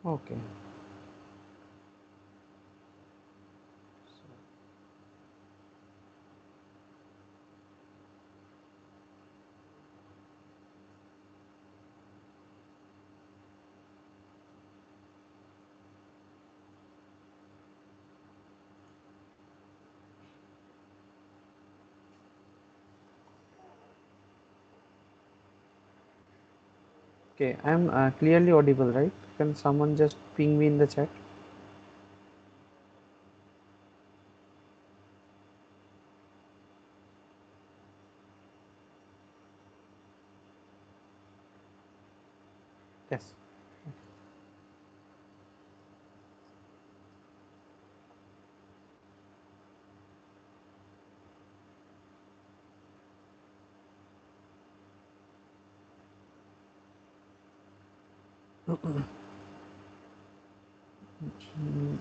Okay. Okay, I'm clearly audible, right? Can someone just ping me in the chat? Yes.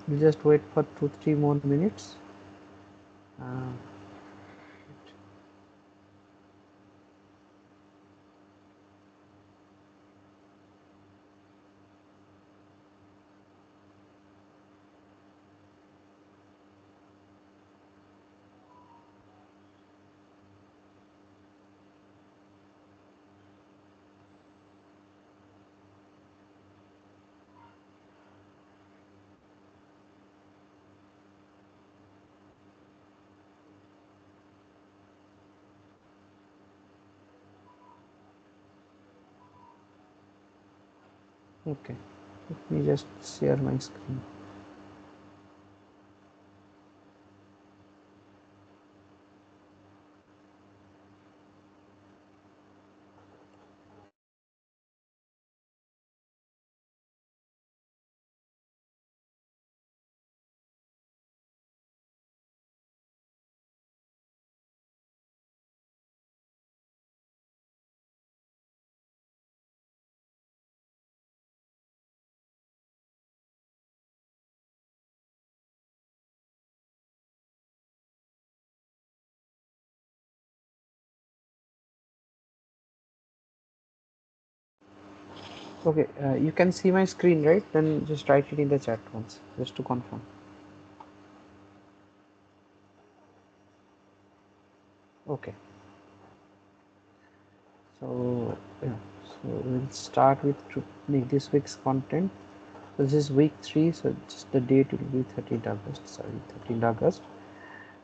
We'll just wait for 2-3 more minutes. Uh, okay, let me just share my screen. Okay, you can see my screen, right? Then just write it in the chat once, just to confirm. Okay. So yeah, so we'll start with to make this week's content. So this is week 3, so just the date will be 13th August. Sorry, 13th August.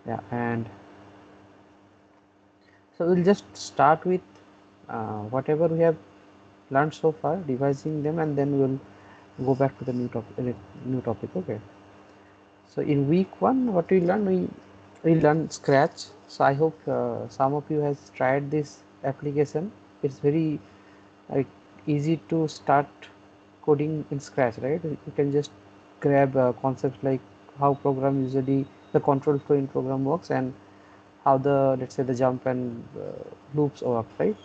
Yeah, and so we'll just start with whatever we have learned so far, revising them, and then we'll go back to the new topic. Okay. So in week 1, what we learned, we learned Scratch. So I hope some of you has tried this application. It's very like easy to start coding in Scratch, right? You can just grab concepts like how program usually the control flow in program works, and how the, let's say, the jump and loops work, right?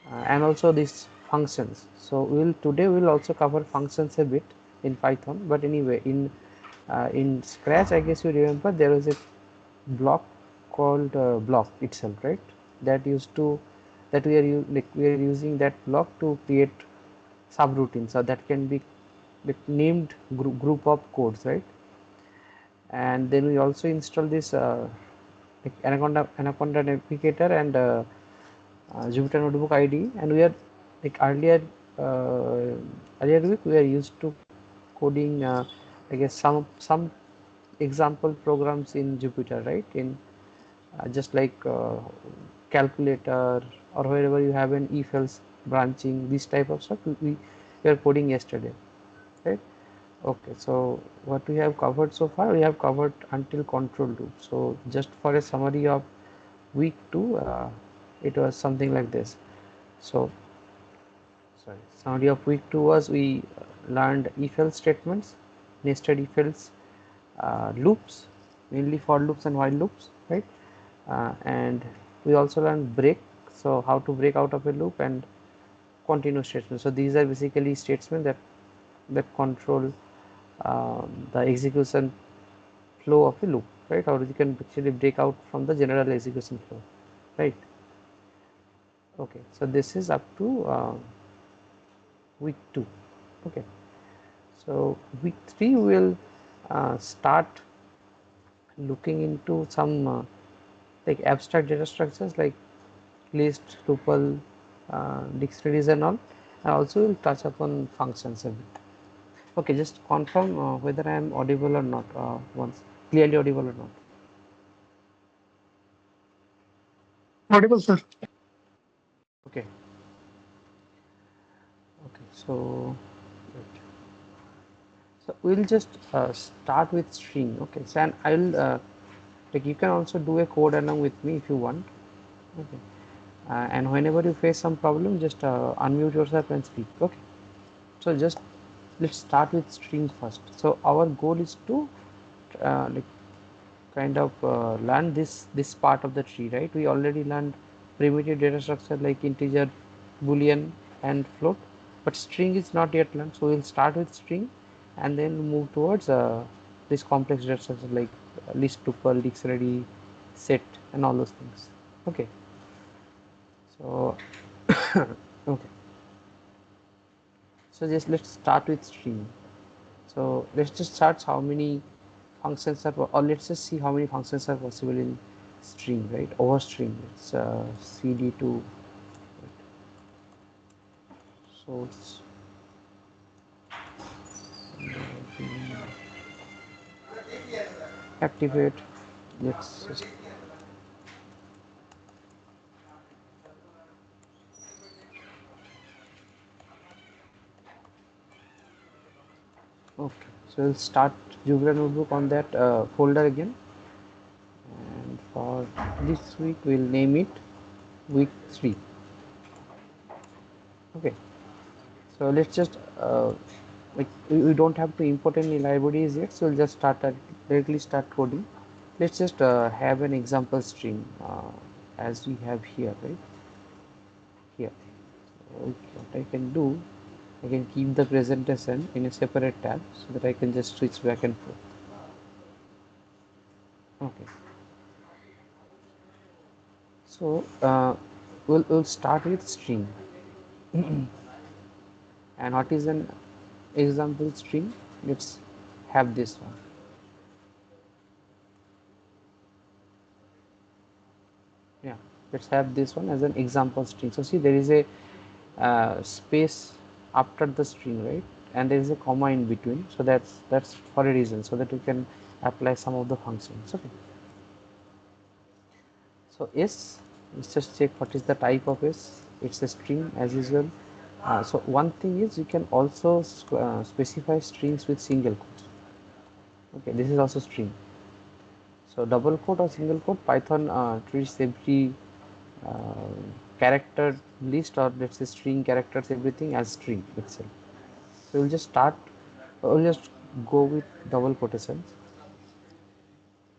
And also these functions. So today we'll also cover functions a bit in Python, but anyway, in Scratch, I guess you remember there was a block called block itself, right? That used to that we are using that block to create subroutines, so that can be like named group of codes, right? And then we also install this like Anaconda Navigator and Jupyter Notebook IDE, and we are like earlier week we are used to coding I guess some example programs in Jupyter, right? In just like calculator, or wherever you have an if else branching, this type of stuff we were coding yesterday, right? Okay, so what we have covered so far, we have covered until control loop. So just for a summary of week 2, it was something like this. So sorry, summary of week 2 was we learned if else statements, nested if else, loops, mainly for loops and while loops, right? And we also learned break, so how to break out of a loop, and continuous statements. So these are basically statements that control the execution flow of a loop, right? Or you can actually break out from the general execution flow, right? Okay, so this is up to week 2. Okay, So week 3 we will start looking into some like abstract data structures like list, tuple, dictionaries and all, and also we'll touch upon functions a bit. Okay, just confirm whether I am audible or not, once clearly audible or not. Audible, sir. Okay, okay, so wait. So we'll just start with string. Okay, so and I'll like you can also do a code along with me if you want. Okay, and whenever you face some problem, just unmute yourself and speak. Okay, so just let's start with string first. So our goal is to like kind of learn this part of the tree, right? We already learned primitive data structure like integer, boolean and float, but string is not yet learned. So we'll start with string and then move towards this complex data structure like list, tuple, dictionary, set and all those things. Okay, so okay, so just let's start with string. So let's just search how many functions are, or let's just see how many functions are possible in string, right? Over string, it's cd2 source activate. Let's just okay. So we'll start Jupyter Notebook on that folder again, and for this week we'll name it week 3. Okay. So let's just like we don't have to import any libraries yet, so we'll just directly start coding. Let's just have an example string as we have here, right here. Okay, what I can do, I can keep the presentation in a separate tab so that I can just switch back and forth. Okay, so we'll start with string. And what is an example string? Let's have this one. Yeah, let's have this one as an example string. So see, there is a space after the string, right? And there is a comma in between, so that's for a reason, so that you can apply some of the functions. Okay, so s, let's just check what is the type of s. It's a string as usual. So one thing is you can also specify strings with single quotes. Okay, this is also string. So double quote or single quote, Python treats every uh, character list, or let's say string characters, everything as string itself. So we'll just start, we'll just go with double quotations.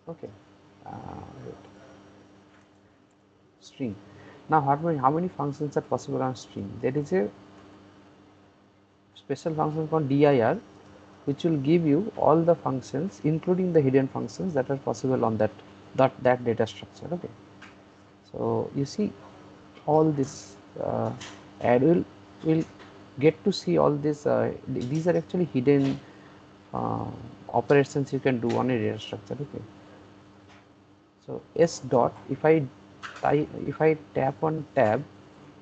Okay, wait. String. Now how many functions are possible on string? There is a special function called dir, which will give you all the functions including the hidden functions that are possible on that data structure. Okay, so you see all this and we'll get to see all this. These are actually hidden uh, operations you can do on a data structure. Okay, so s dot, if I tap on tab,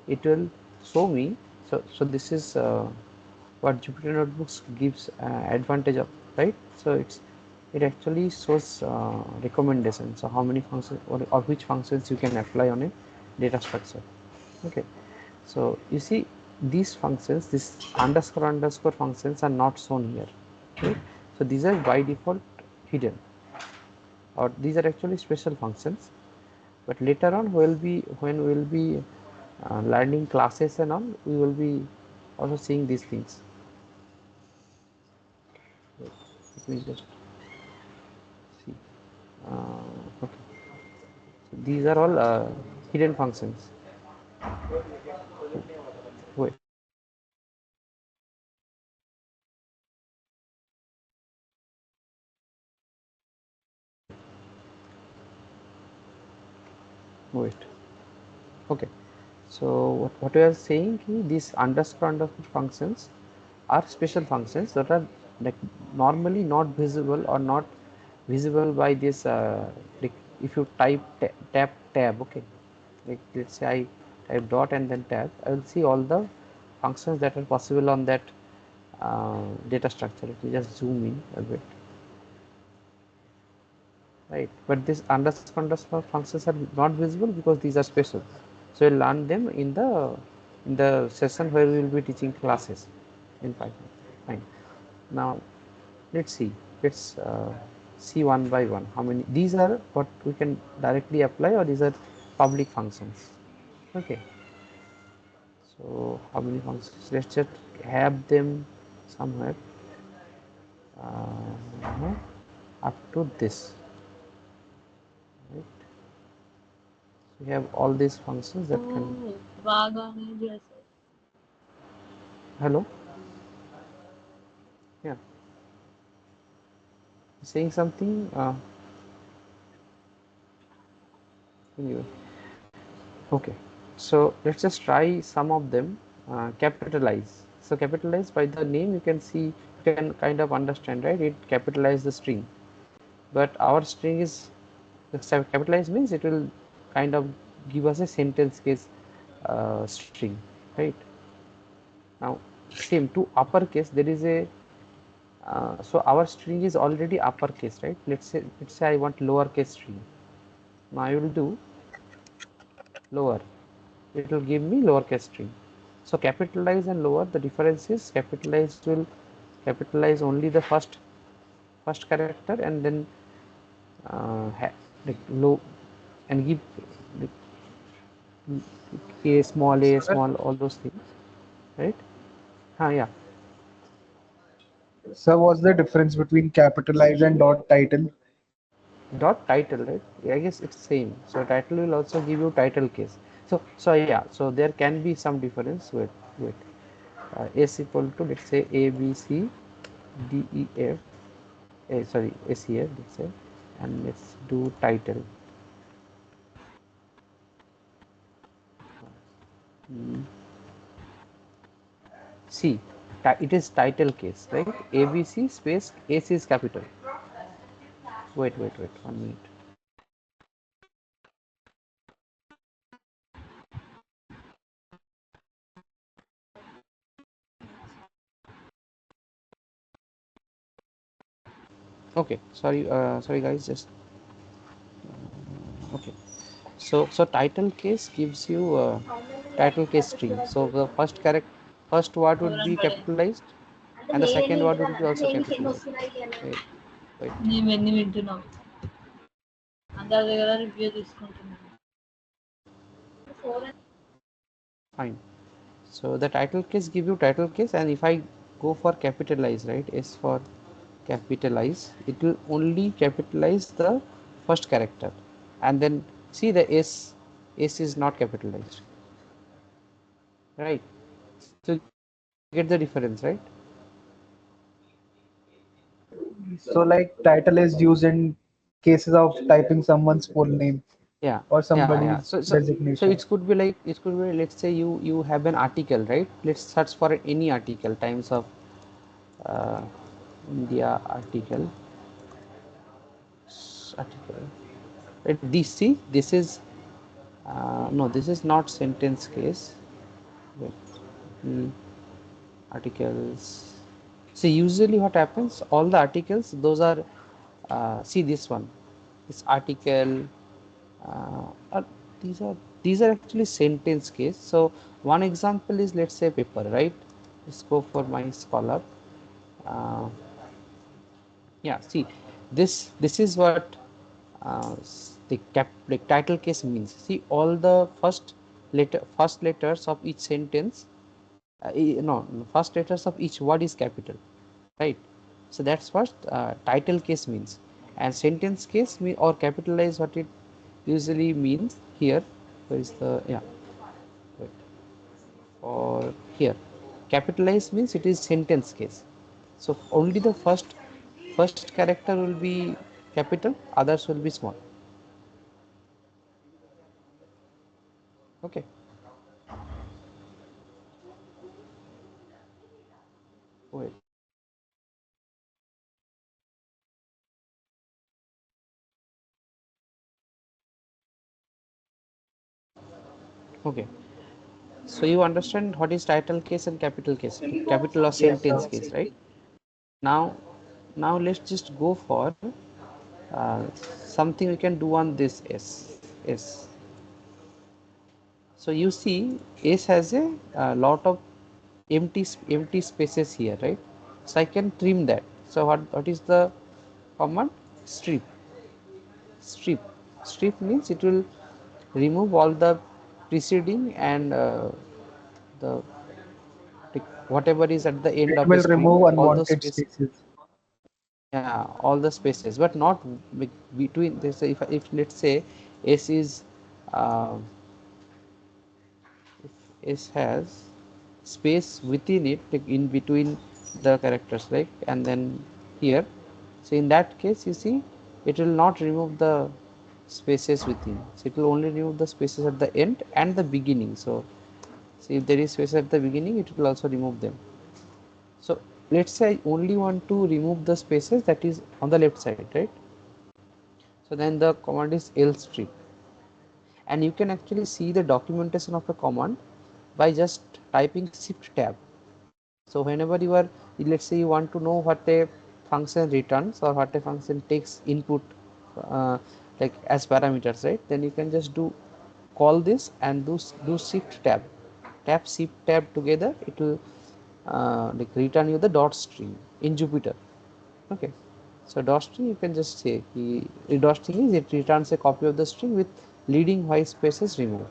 it will show me. So this is what Jupyter Notebooks gives advantage of, right? So it actually shows recommendations, so how many functions, or which functions you can apply on a data structure. Okay, so you see these functions, this underscore functions are not shown here, right? So these are by default hidden, or these are actually special functions. But later on when we will be learning classes and all, we will be also seeing these things. Let me just see. Okay, so these are all hidden functions. Wait, wait. Okay, so what we are saying is these underscore functions are special functions that are like normally not visible or not visible by this like if you type tap tab, okay, like let's say I type dot and then tab, I will see all the functions that are possible on that data structure. If you just zoom in a bit, right, but this underscore functions are not visible because these are special, so we'll learn them in the session where we will be teaching classes in Python. Fine. Now let's see, let's see one by one how many these are, what we can directly apply, or these are public functions. Okay, so how many functions, let's just have them somewhere up to this, right? So we have all these functions that can hello, yeah, saying something anyway. Okay, so let's just try some of them. Capitalize. So capitalize, by the name you can see, you can kind of understand, right? It capitalize the string, but our string is capitalize means it will kind of give us a sentence case string, right? Now same to uppercase, there is a so our string is already uppercase, right? Let's say I want lowercase string. Now I will do lower, it will give me lowercase string. So capitalize and lower, the difference is capitalize will capitalize only the first character, and then like low, and give like, a Sir, small, all those things, right? Yeah. sir, what's the difference between capitalize and dot title? Dot title, right? I guess it's same. So title will also give you title case. So yeah, so there can be some difference. Wait. S equal to, let's say, A B C D E F. Sorry, S here, let's say, and let's do title. Mm. See, it is title case, right? A B C space S is capital. Wait, 1 minute. Okay, sorry guys, just okay. So title case gives you title case string. So the first word would be capitalized, and the second word would be also capitalized. Wait, wait. నీవెన్ని వింటున్నావు అందరి దగ్గర review తీసుకుంటున్నాను Fine. So the title case give you title case, and if I go for capitalize, right, S for capitalize, it will only capitalize the first character, and then see the S is not capitalized, right? So get the difference, right? So, like, title is used in cases of typing someone's full name Yeah, or yeah. somebody's So designation. it could be like, it could be, let's say you have an article, right? Let's search for any article, Times of uh, India article, right? This, see, this is no, this is not sentence case. Wait, articles. See, usually what happens, all the articles, those are see this one, this article, uh, these are actually sentence case. So one example is, let's say, paper, right? Let's go for my scholar. uh, yeah, see, this is what the like title case means. See, all the first letters of each sentence, no, first letters of each word is capital, right? So that's what title case means. And sentence case or capitalize, what it usually means here, where is the, yeah, wait, or here, capitalize means it is sentence case. So only the first character will be capital, others will be small. Okay, wait. Okay, so you understand what is title case and capital case, capital or sentence case, right? Now, let's just go for something we can do on this S. So you see, S has a lot of empty spaces here, right? So I can trim that. So what is the command? Strip. Strip. Strip means it will remove all the preceding and the whatever is at the end It of a will string, remove all those unwanted spaces. spaces. Yeah, all the spaces, but not between this. If let's say S is uh, if S has space within it, like in between the characters, right? And then here, so in that case, you see, it will not remove the spaces within. So it will only remove the spaces at the end and the beginning. So, see, if there is space at the beginning, it will also remove them. So let's say I only want to remove the spaces that is on the left side, right? So then the command is lstrip, and you can actually see the documentation of a command by just typing shift tab. So whenever you are, let's say you want to know what a function returns or what a function takes input uh, like as parameters, right? Then you can just do call this and do shift tab, tap shift tab together. It will like return you the dot string in Jupyter. Okay, so dot string, you can just say dot string is it returns a copy of the string with leading white spaces removed,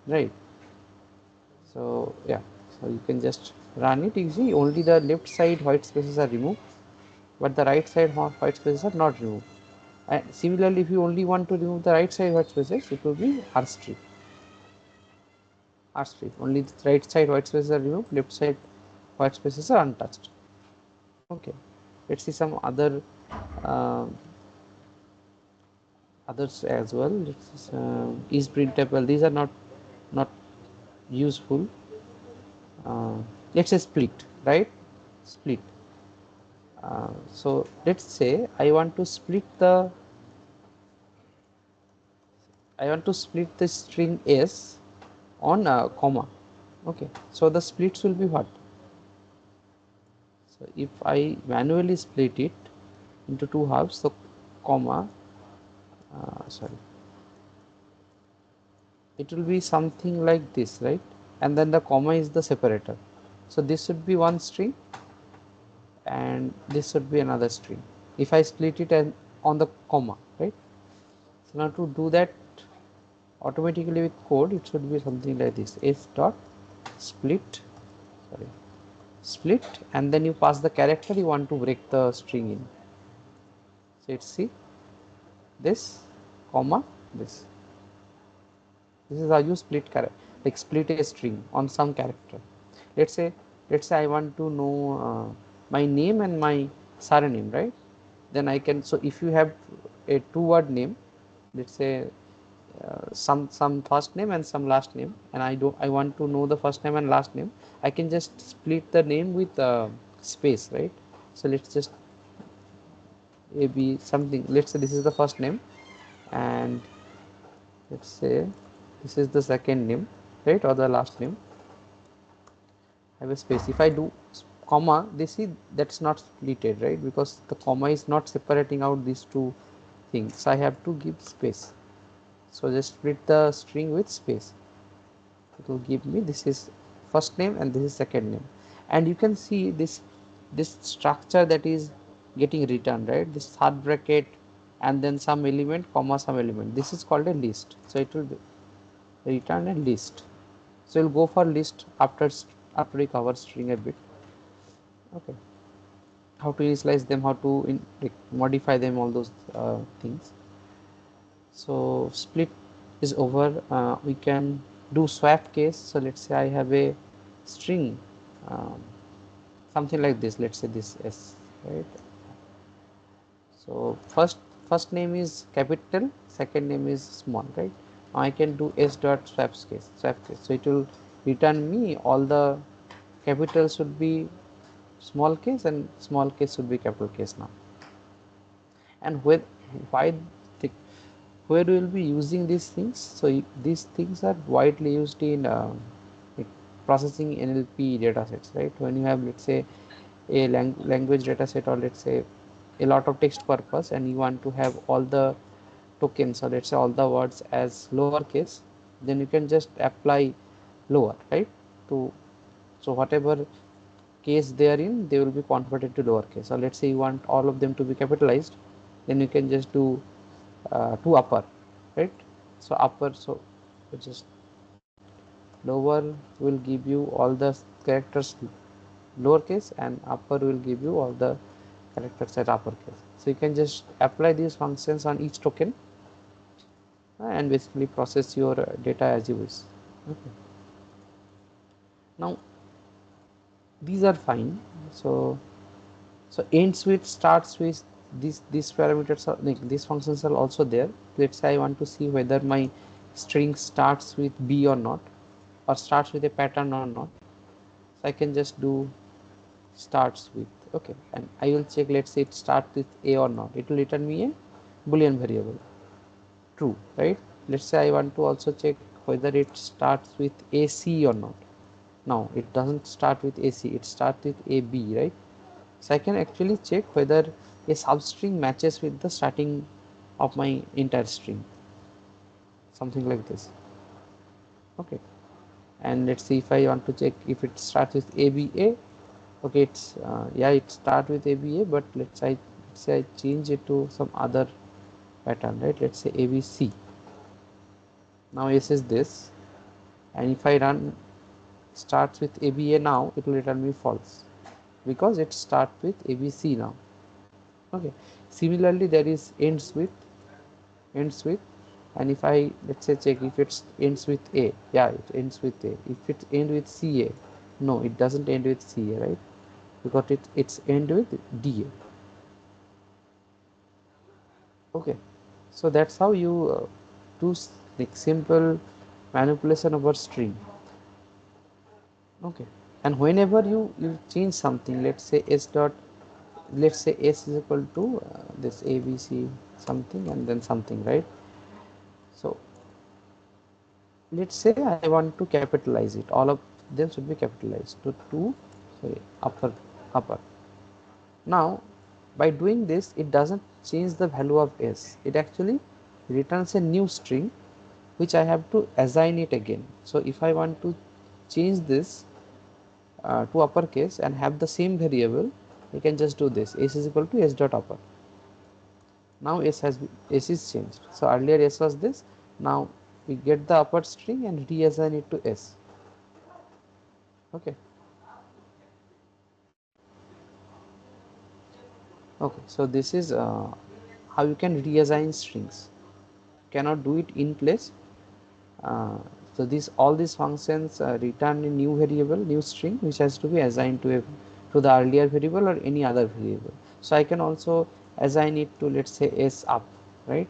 right? So yeah, so you can just run it. You see only the left side white spaces are removed, but the right side white spaces are not removed. And similarly, if you only want to remove the right side white spaces, it will be R strip. R strip, only the right side white spaces are removed, left side white spaces are untouched. Okay, let's see some other uh, others as well. Let's is printable. These are not useful. Let's say split, right? Split. So let's say I want to split the string s on a comma. Okay, so the splits will be what? So if I manually split it into two halves, so comma, sorry, it will be something like this, right? And then the comma is the separator. So this should be one string and this should be another string if I split it and on the comma, right? So now to do that automatically with code, it should be something like this: s dot split, sorry, split, and then you pass the character you want to break the string in. So let's see this comma this. This is how you split like split a string on some character. Let's say I want to know my name and my surname, right? Then I can, so if you have a two-word name, let's say some first name and some last name, and I want to know the first name and last name, I can just split the name with space, right? So let's just a b something, let's say this is the first name, and let's say this is the second name, right, or the last name. I have a space. If I do comma, they see that's not splitted, right, because the comma is not separating out these two things. So I have to give space. So just split the string with space. It will give me, this is first name and this is second name, and you can see this structure that is getting returned, right? This third bracket and then some element comma some element. This is called a list. So it will return a list. So we'll go for list after we cover string a bit. Okay, how to initialize them, how to like, modify them, all those things. So split is over. We can do swap case. So let's say I have a string, um, something like this. Let's say this s, right? So first name is capital, second name is small, right? Now I can do s dot swap case. So it will return me all the capital should be small case and small case should be capital case now. And with why the where we will be using these things. So these things are widely used in like processing NLP data sets, right? When you have, let's say, a language data set, or let's say a lot of text purpose, and you want to have all the tokens, or let's say all the words as lowercase, then you can just apply lower, right? To so whatever case they are in, they will be converted to lowercase. Or let's say you want all of them to be capitalized, then you can just do to upper, right? So upper, so just lower will give you all the characters lowercase, and upper will give you all the characters at uppercase. So you can just apply these functions on each token and basically process your data as you wish. Okay. Now these are fine. So ends with, starts with, these parameters are like these functions are also there. Let's say I want to see whether my string starts with B or not, or starts with a pattern or not. So I can just do starts with, okay, and I will check, let's say it starts with A or not. It will return me a boolean variable true, right? Let's say I want to also check whether it starts with AC or not. Now it doesn't start with AC, it starts with AB, right? So I can actually check whether a substring matches with the starting of my entire string, something like this. Okay, and let's see if I want to check if it starts with ABA. Okay, it's yeah, it starts with ABA, but let's say I change it to some other pattern, right? Let's say ABC. Now S is this, and if I run starts with ABA now, it will return me false because it starts with ABC now. Okay, similarly there is ends with, and if I, let's say, check if it ends with A, yeah, it ends with A. If it ends with CA, no, it doesn't end with CA, right? Because it's end with DA. Okay, so that's how you do like simple manipulation over string. Okay, and whenever you change something, let's say s dot, let's say s is equal to this ABC something and then something, right? So let's say I want to capitalize it, all of them should be capitalized to sorry, upper. Now by doing this, it doesn't change the value of s, it actually returns a new string which I have to assign it again. So if I want to change this to uppercase and have the same variable, you can just do this, s is equal to s dot upper. Now s is changed. So earlier s was this, now we get the upper string and reassign it to s. Okay. Okay, so this is how you can reassign strings. Cannot do it in place. Uh, so all these functions return a new variable, new string, which has to be assigned to the earlier variable or any other variable. So I can also assign it to, let's say, s up, right?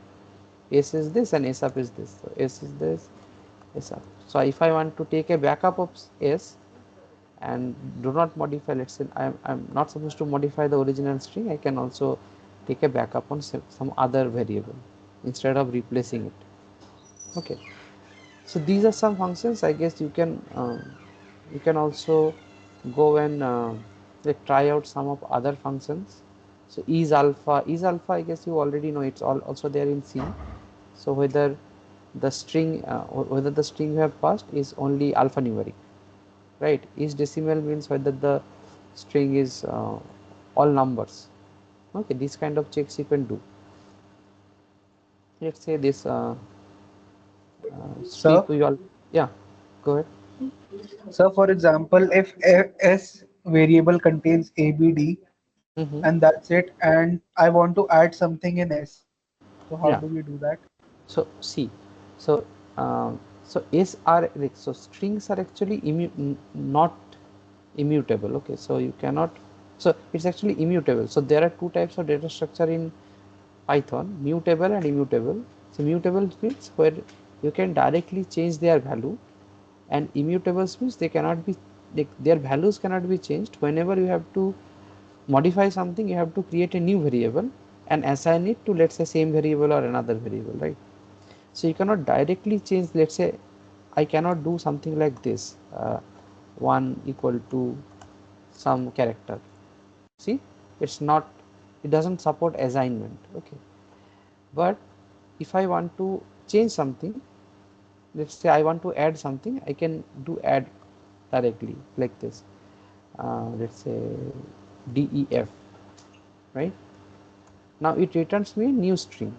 S is this and s up is this. So s is this, s up. So if I want to take a backup of s and do not modify, let's say I'm not supposed to modify the original string, I can also take a backup on some other variable instead of replacing it. Okay, so these are some functions. I guess you can also go and like try out some of other functions. So is alpha, I guess you already know, it's also there in C. So whether the string you have passed is only alphanumeric, right? Is decimal means whether the string is all numbers. Okay, this kind of checks you can do. Let's say this Sir, speak we all, yeah, go ahead. sir, for example, if s variable contains abd Mm-hmm. and that's it, and I want to add something in s, so how Yeah, do we do that? so see, so so s are like, so strings are actually not immutable. Okay, so you cannot, so it's actually immutable. So there are two types of data structure in Python: mutable and immutable. So mutable means where you can directly change their value, and immutable means they cannot be, their values cannot be changed. Whenever you have to modify something, you have to create a new variable and assign it to, let's say, same variable or another variable, right? So you cannot directly change, let's say I cannot do something like this, 1 equal to some character. See, it's not, it doesn't support assignment. Okay, but if I want to change something, let's say I want to add something, I can do add directly like this, let's say def, right? Now it returns me a new string,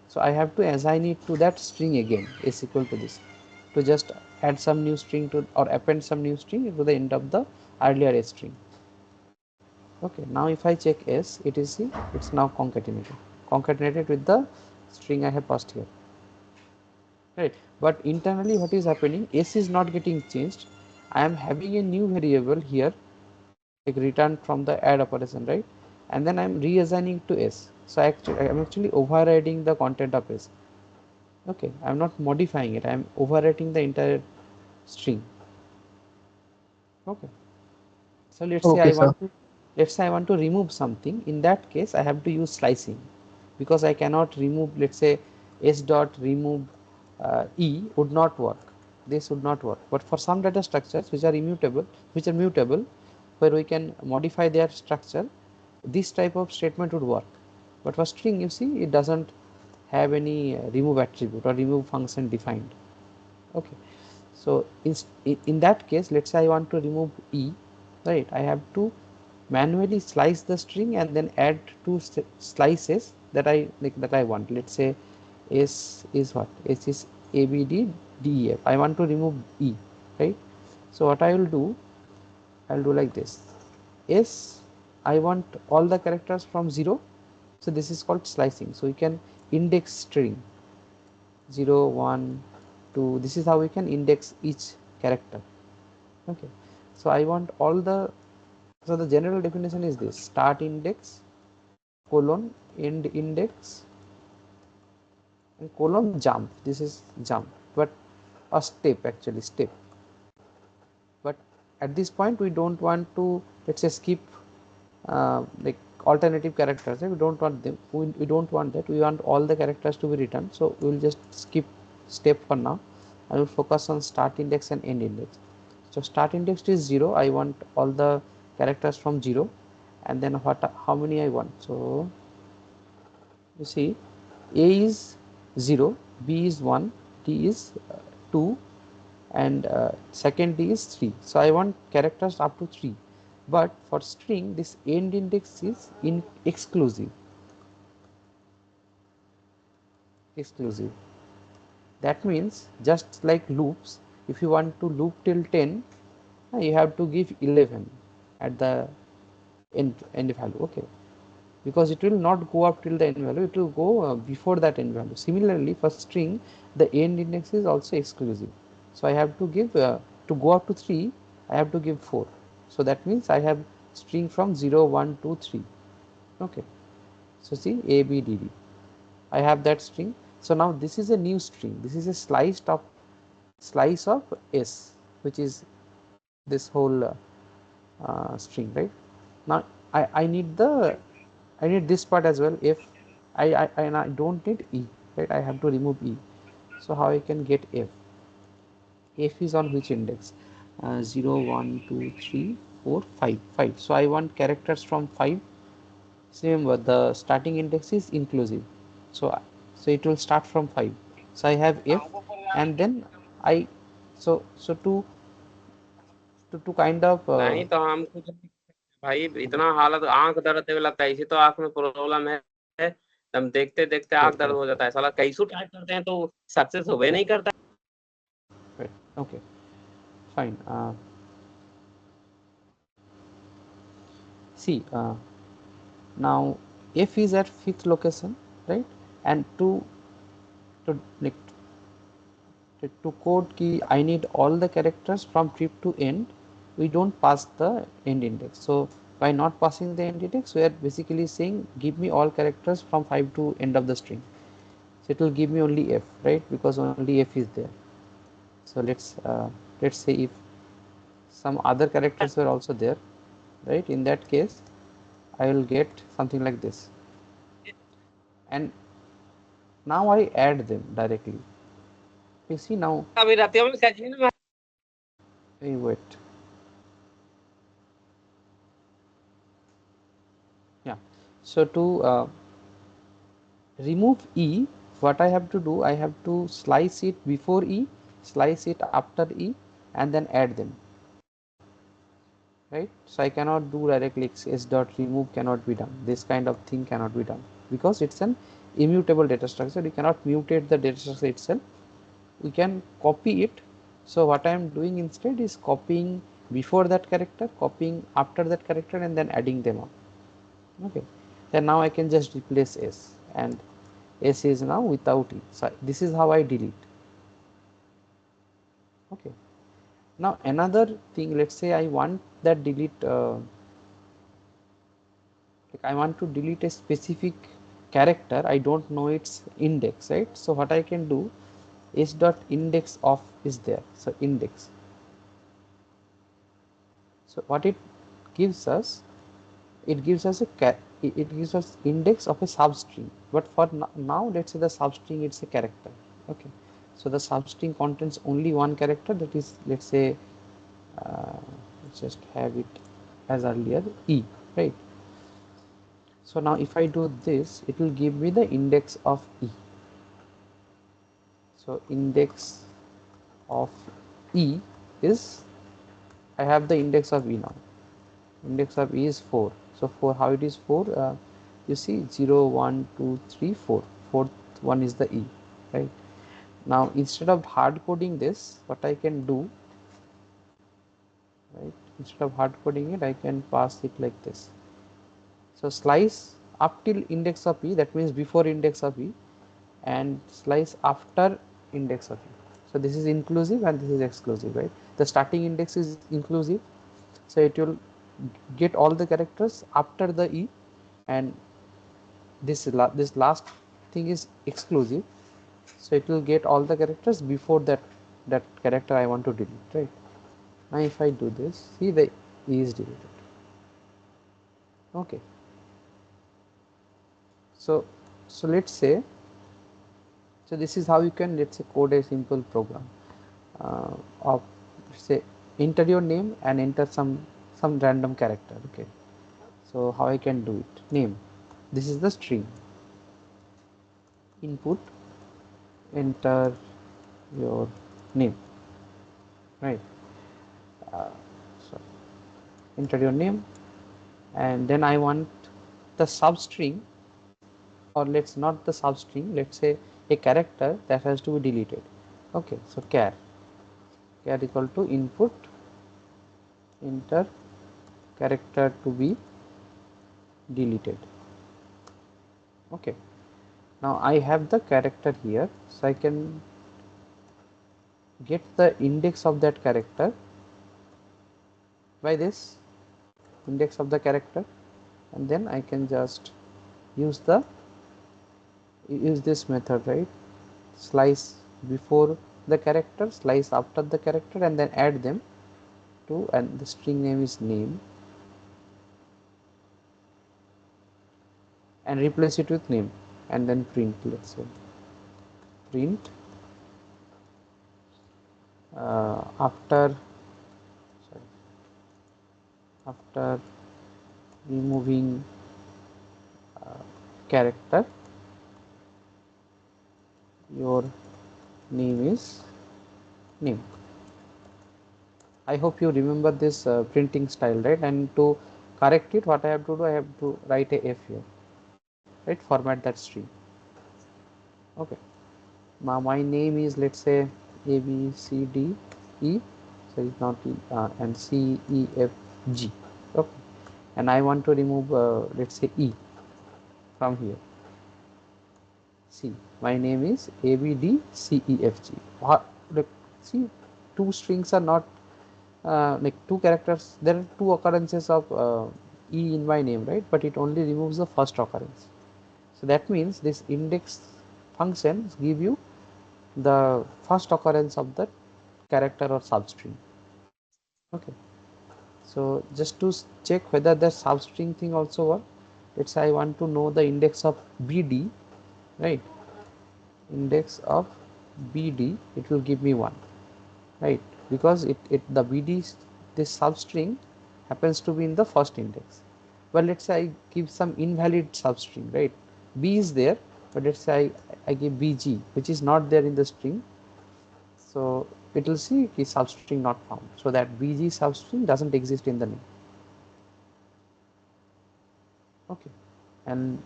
so I have to assign it to that string again, is equal to this, to just add some new string to, or append some new string to the end of the earlier string. Okay, now if I check s, it is, see, it's now concatenated with the string I have passed here, right? But internally what is happening, s is not getting changed. I am having a new variable here, like return from the add operation, right? And then I am reassigning to s. So I am actually overriding the content of s. Okay, I am not modifying it, I am overwriting the entire string. Okay, so let's say Okay, sir. I want to remove something. In that case I have to use slicing, because I cannot remove, let's say s dot remove e would not work, this would not work. But for some data structures which are immutable, where we can modify their structure, this type of statement would work. But for string, you see, it doesn't have any remove attribute or remove function defined. Okay, so in that case, let's say I want to remove e, right? I have to manually slice the string and then add two slices that I like, that I want. Let's say s is what? S is a b d d e f. I want to remove e, right? So what I will do, I'll do like this. S, I want all the characters from 0. So this is called slicing. So we can index string 0, 1, 2. This is how we can index each character. Okay, so I want all the, so the general definition is this: start index colon end index and colon jump. This is jump, but a step, actually step. But at this point we don't want to, let's say, skip like alternative characters, right? We don't want them, we don't want that, we want all the characters to be written. So we will just skip step for now. I will focus on start index and end index. So start index is 0, I want all the characters from 0, and then how many I want. So you see, a is 0, b is 1, d is 2, and second d is 3. So I want characters up to 3. But for string, this end index is in exclusive. That means just like loops, if you want to loop till 10, you have to give 11 at the end value. Okay, because it will not go up till the end value, it will go before that end value. Similarly, for string, the end index is also exclusive. So I have to give, to go up to 3, I have to give 4. So that means I have string from 0, 1, 2, 3. Okay, so see, a b d d, I have that string. So now this is a new string, this is a slice of s, which is this whole string, right? Now I need the, I need this part as well. If and I don't need e, right? I have to remove e. So how I can get f? F is on which index? 0, 1, 2, 3, 4, 5, 5. So I want characters from 5. So remember, the starting index is inclusive. So so it will start from 5. So I have f, and then I, so to kind of नहीं तो हम कुछ भाई इतना हालत आंख दर्द होने लगता है, इसी तो आंख में प्रॉब्लम है। हम देखते देखते आंख दर्द हो जाता है, साला कैसे टाइप करते हैं तो सक्सेस हो नहीं करता। Okay, fine. See, now f is at fifth location, right? And to like, to code key, I need all the characters from trip to end. We don't pass the end index. So by not passing the end index, we are basically saying give me all characters from 5 to end of the string. So it will give me only f, right? Because only f is there. So let's say if some other characters were also there, right? In that case, I will get something like this. And Now I add them directly. You see now. Hey, wait. Yeah. So to remove E, what I have to do, I have to slice it before E, slice it after E, and then add them. Right? So I cannot do directly s dot remove cannot be done. This kind of thing cannot be done because it's an immutable data structure. You cannot mutate the data structure itself. We can copy it. So what I am doing instead is copying before that character, copying after that character, and then adding them up. Okay. Then now I can just replace S, and S is now without E. So this is how I delete. Okay. Now another thing, let's say I want that delete. Like I want to delete a specific character, I don't know its index, right? So what I can do is dot index of is there. So index. So what it gives us, it gives us it gives us index of a substring. But for now, let's say the substring it's a character. Okay. So the substring contains only one character, that is, let's say, let's just have it as earlier E, right? So now if I do this, it will give me the index of E. So index of E is, I have the index of E now. Index of E is 4. So for how it is 4, you see 0, 1, 2, 3, 4. Fourth one is the E, right? Now instead of hard coding this, what I can do, right? Instead of hard coding it, I can pass it like this. So slice up till index of E, that means before index of E, and slice after index of E. So this is inclusive and this is exclusive, right? The starting index is inclusive, so it will get all the characters after the E, and this last thing is exclusive, so it will get all the characters before that character I want to delete, right? Now if I do this, see the E is deleted. Okay. So let's say, so this is how you can, let's say, code a simple program of, say, enter your name and enter some random character. Okay. So how I can do it? Name. This is the string. Input. Enter your name. Right. So enter your name, and then I want the substring, or let's not the substring. Let's say a character that has to be deleted. Okay. So char equal to input. Enter character to be deleted. Okay. Now I have the character here, so I can get the index of that character by this index of the character, and then I can just use this method, right? Slice before the character, slice after the character, and then add them to, and the string name is name, and replace it with name, and then print, let's say print after, sorry, after removing character, your name is name. I hope you remember this printing style, right? And to correct it, what I have to do, I have to write a F here, right? Format that string. Okay. Now my name is, let's say, A B C D E, so it's not E, and C E F G. Okay. And I want to remove, let's say, E from here. C. My name is A B D C E F G. Look, see, two strings are not like two characters. There are two occurrences of E in my name, right? But it only removes the first occurrence. So that means this index function give you the first occurrence of the character or substring. Okay. So just to check whether the substring thing also work, let's say I want to know the index of BD, right? index of BD, it will give me 1, right? Because the BD, this substring happens to be in the first index. Well, let's say I give some invalid substring, right? B is there, but let's say I give BG, which is not there in the string. So it will see the substring not found. So that BG substring doesn't exist in the name. Okay, and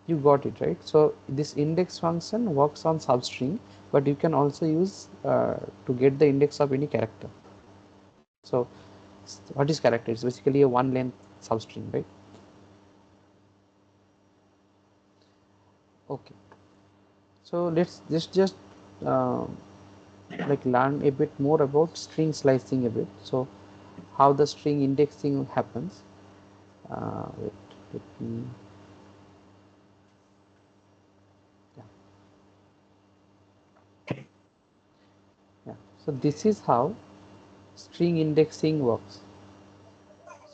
you got it, right? So this index function works on substring, but you can also use to get the index of any character. So what is character? It's basically a one length substring, right? Okay, so let's just uh, like learn a bit more about string slicing a bit. So how the string indexing happens. Wait, let me, yeah, yeah. So this is how string indexing works.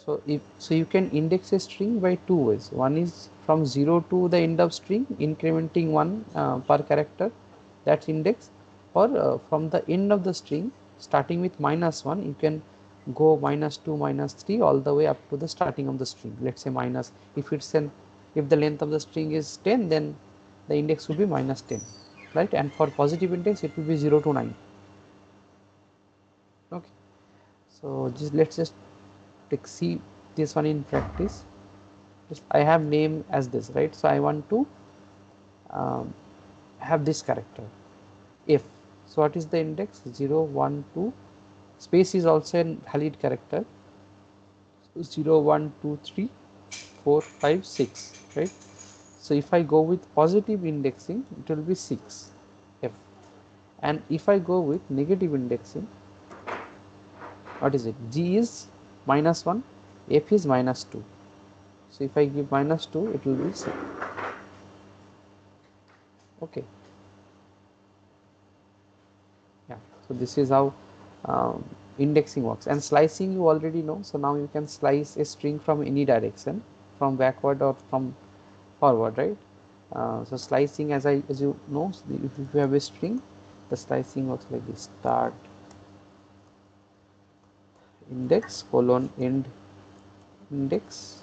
So you can index a string by two ways. One is from 0 to the end of string, incrementing 1 per character, that's index, or from the end of the string, starting with -1, you can go -2, -3, all the way up to the starting of the string. Let's say minus, if the length of the string is 10, then the index will be -10, right? And for positive index, it will be 0 to 9. Okay, so let's just see this one in practice. I have name as this, right? So I want to um, have this character F. So what is the index? 0, 1, 2. Space is also a valid character. So 0, 1, 2, 3, 4, 5, 6, right? So if I go with positive indexing, it will be 6 F. And if I go with negative indexing, what is it? G is -1, F is -2. So if I give -2, it will be 6. Okay. Yeah, so this is how um, indexing works. And slicing you already know. So now you can slice a string from any direction, from backward or from forward, right? So slicing, as you know, if you have a string, the slicing works like this: start index colon end index,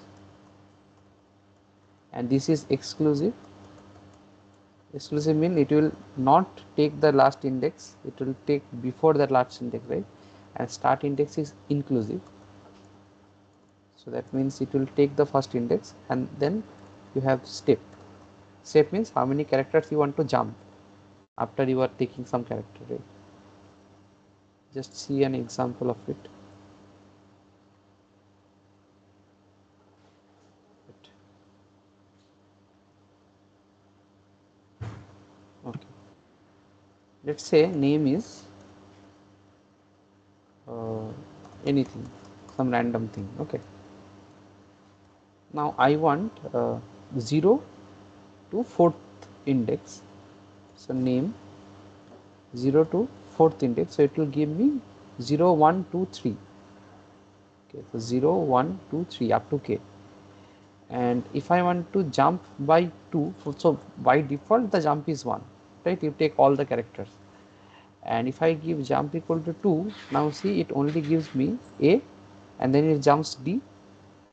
and this is exclusive. Exclusive mean it will not take the last index, it will take before the last index, right? And start index is inclusive. So that means it will take the first index, and then you have step. Step means how many characters you want to jump after you are taking some character, right? Just see an example of it. Okay. Let's say name is uh, anything, some random thing. Okay. Now I want 0 to 4th index. So name 0 to 4th index. So it will give me 0, 1, 2, 3. Okay. So 0, 1, 2, 3 up to k. And if I want to jump by 2, so by default the jump is 1, right? You take all the characters. And if I give jump equal to 2, now see it only gives me A, and then it jumps D,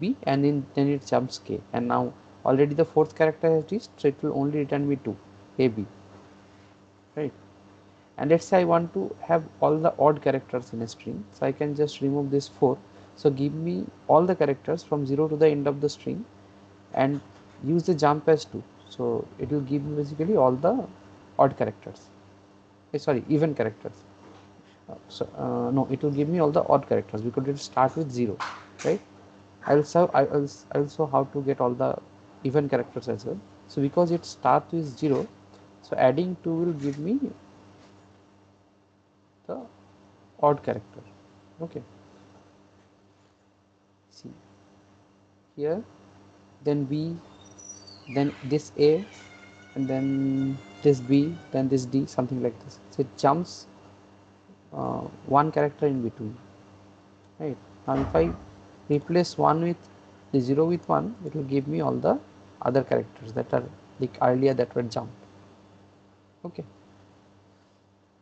B, and then it jumps K. And now already the 4th character has reached, so it will only return me 2, A, B, right? And let's say I want to have all the odd characters in a string, so I can just remove this 4. So give me all the characters from 0 to the end of the string, and use the jump as 2. So it will give me basically all the odd characters, sorry, even characters. No, it will give me all the odd characters because it will start with 0, right? I will show how to get all the even characters as well. So because it starts with 0, so adding 2 will give me the odd character. Okay, see here, then B, then this A, and then this B, then this D, something like this. So it jumps one character in between, right? Now if I replace 1 with the 0 with 1, it will give me all the other characters that are like earlier that were jumped. Okay,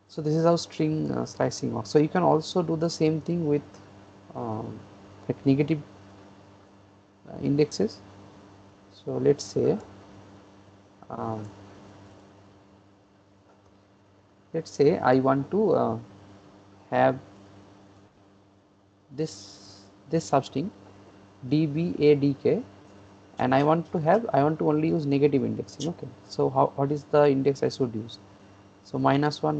so this is how string slicing works. So you can also do the same thing with um, like negative indexes. So um, let's say I want to have this substring dbadk, and I want to only use negative indexing. Okay, so what is the index I should use? So -1, -2,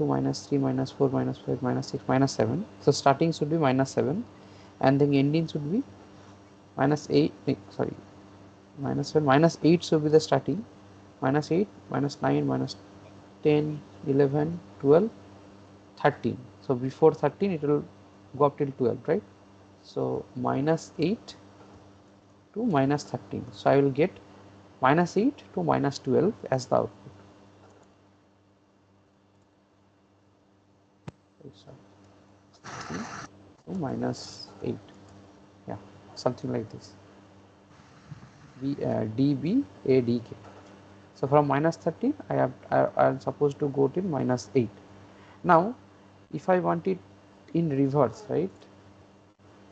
-3, -4, -5, -6, -7. So starting should be -7, and then ending should be -8. Sorry, -7, -8 should be the starting. -8, -9, -10, 11, 12, 13. So before 13 it will go up till 12, right? So -8 to -13. So I will get -8 to -12 as the output. So to -8, yeah, something like this. db adk. So from -13 I am supposed to go till -8. Now if I want it in reverse, right?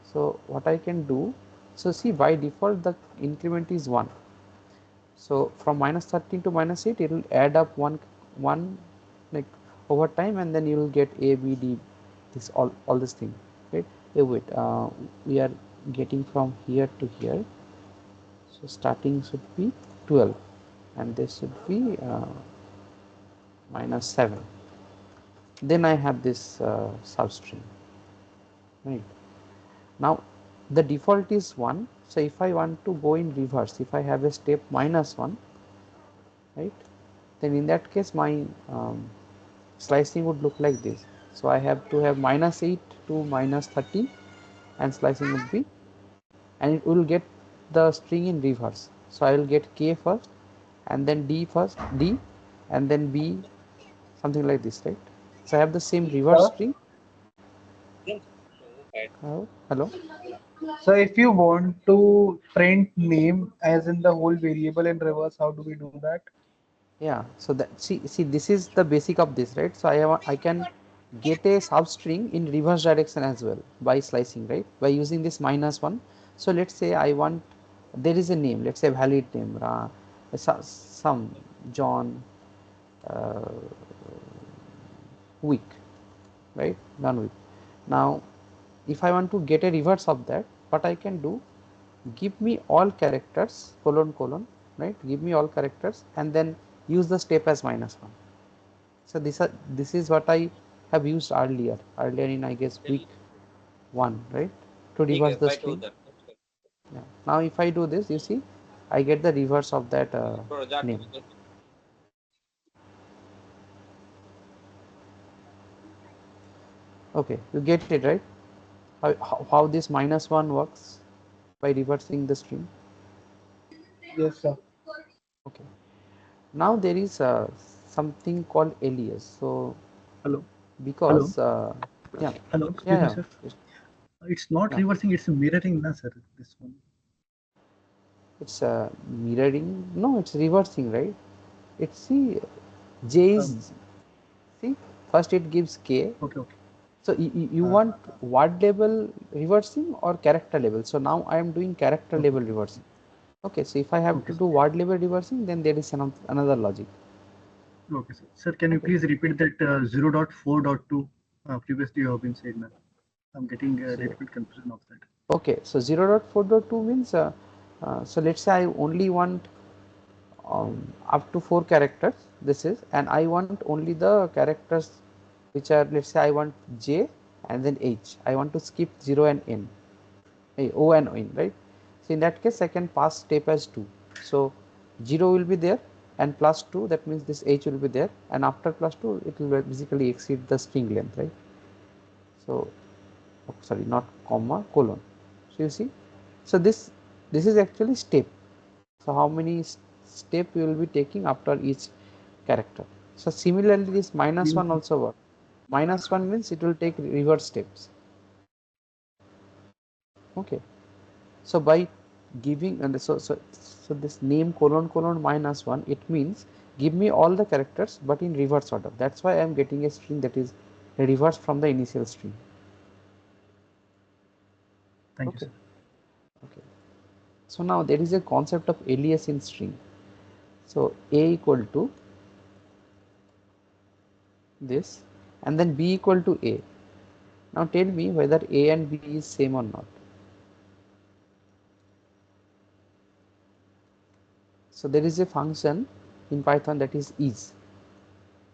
So what I can do, so see, by default the increment is 1. So from -13 to -8 it will add up one like over time, and then you will get a b d, this all this thing, right? Hey, wait, we are getting from here to here, so starting should be 12, and this should be -7. Then I have this substring, right? Now the default is 1. So if I want to go in reverse, if I have a step -1, right, then in that case my slicing would look like this. So I have to have -8 to -13, and slicing would be, and it will get the string in reverse. So I will get k first, and then d first, d, and then b, something like this, right? So I have the same reverse Sir, string. Hello. so if you want to print name as in the whole variable in reverse, how do we do that? Yeah, so that, see this is the basic of this, right? So I can get a substring in reverse direction as well by slicing, right, by using this -1. So let's say I want, there is a name, let's say valid name, some John uh, Wick, right, John Wick. Now if I want to get a reverse of that, what I can do, give me all characters colon colon, right, give me all characters, and then use the step as -1. So this is what I have used earlier in, I guess, week 1, right, to reverse the string. Yeah. Now if I do this, you see, I get the reverse of that name. Okay, you get it, right? How this -1 works by reversing the string. Yes, sir. Okay. Now there is something called alias. So Hello, hello, because yeah, hello. Excuse me, yeah, sir. yeah, It's not yeah. reversing. It's mirroring, na sir. This one. It's mirroring. No, it's reversing, right? It's, see, J Um. is, see, first it gives K. Okay. Okay. So you Uh, want word label reversing or character label? So now I am doing character okay. label reversing. Okay, so if I have Okay, to sir. do word label reversing, then there is another logic. Okay, sir. Sir, can you Okay. please repeat that 0.4.2? Previously, you have been said, na. I'm getting a So little bit confusion of that. okay, so 0.4.2 means so let's say I only want up to 4 characters. This is, and I want only the characters which are, let's say I want J and then H. I want to skip 0 and N. O and N, right? So in that case I can pass step as 2. So 0 will be there, and +2, that means this H will be there, and after +2 it will basically exceed the string length, right? So, oh, sorry, not comma, colon. So you see, so this is actually step. So how many step you will be taking after each character. So similarly this -1 Means, also work. -1 means it will take reverse steps. Okay. So by giving, and so this name colon colon -1, it means give me all the characters but in reverse order. That's why I am getting a string that is reversed from the initial string. Thank you, Okay. sir. Okay. So now there is a concept of alias in string. So a equal to this and then b equal to a. Now tell me whether a and b is same or not. So there is a function in Python that is is.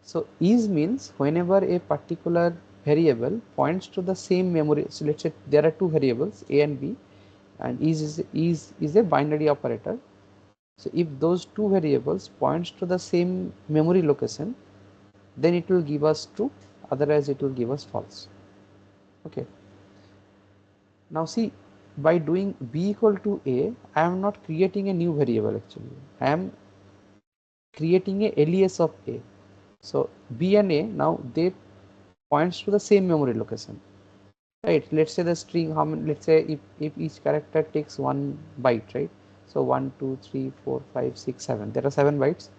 So is means whenever a particular variable points to the same memory. So let's say there are two variables a and b, and is a binary operator. So if those two variables points to the same memory location, then it will give us true, otherwise it will give us false. Okay. Now see, by doing b equal to a, I am not creating a new variable actually. I am creating a alias of a. So b and a now they points to the same memory location. Right. Let's say the string, how many, let's say if each character takes 1 byte, right? So 1, 2, 3, 4, 5, 6, 7. There are 7 bytes.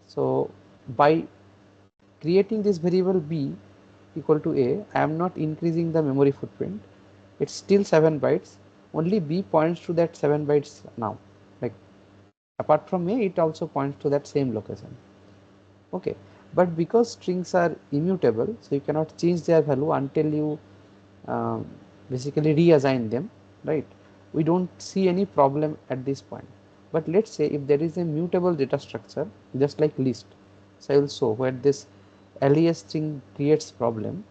So by creating this variable b equal to a, I am not increasing the memory footprint. It's still 7 bytes. Only b points to that 7 bytes now. Like apart from a, it also points to that same location. Okay. But because strings are immutable, so you cannot change their value until you um, basically reassign them, right? We don't see any problem at this point. But let's say if there is a mutable data structure just like list, so I will show where this alias string creates problem.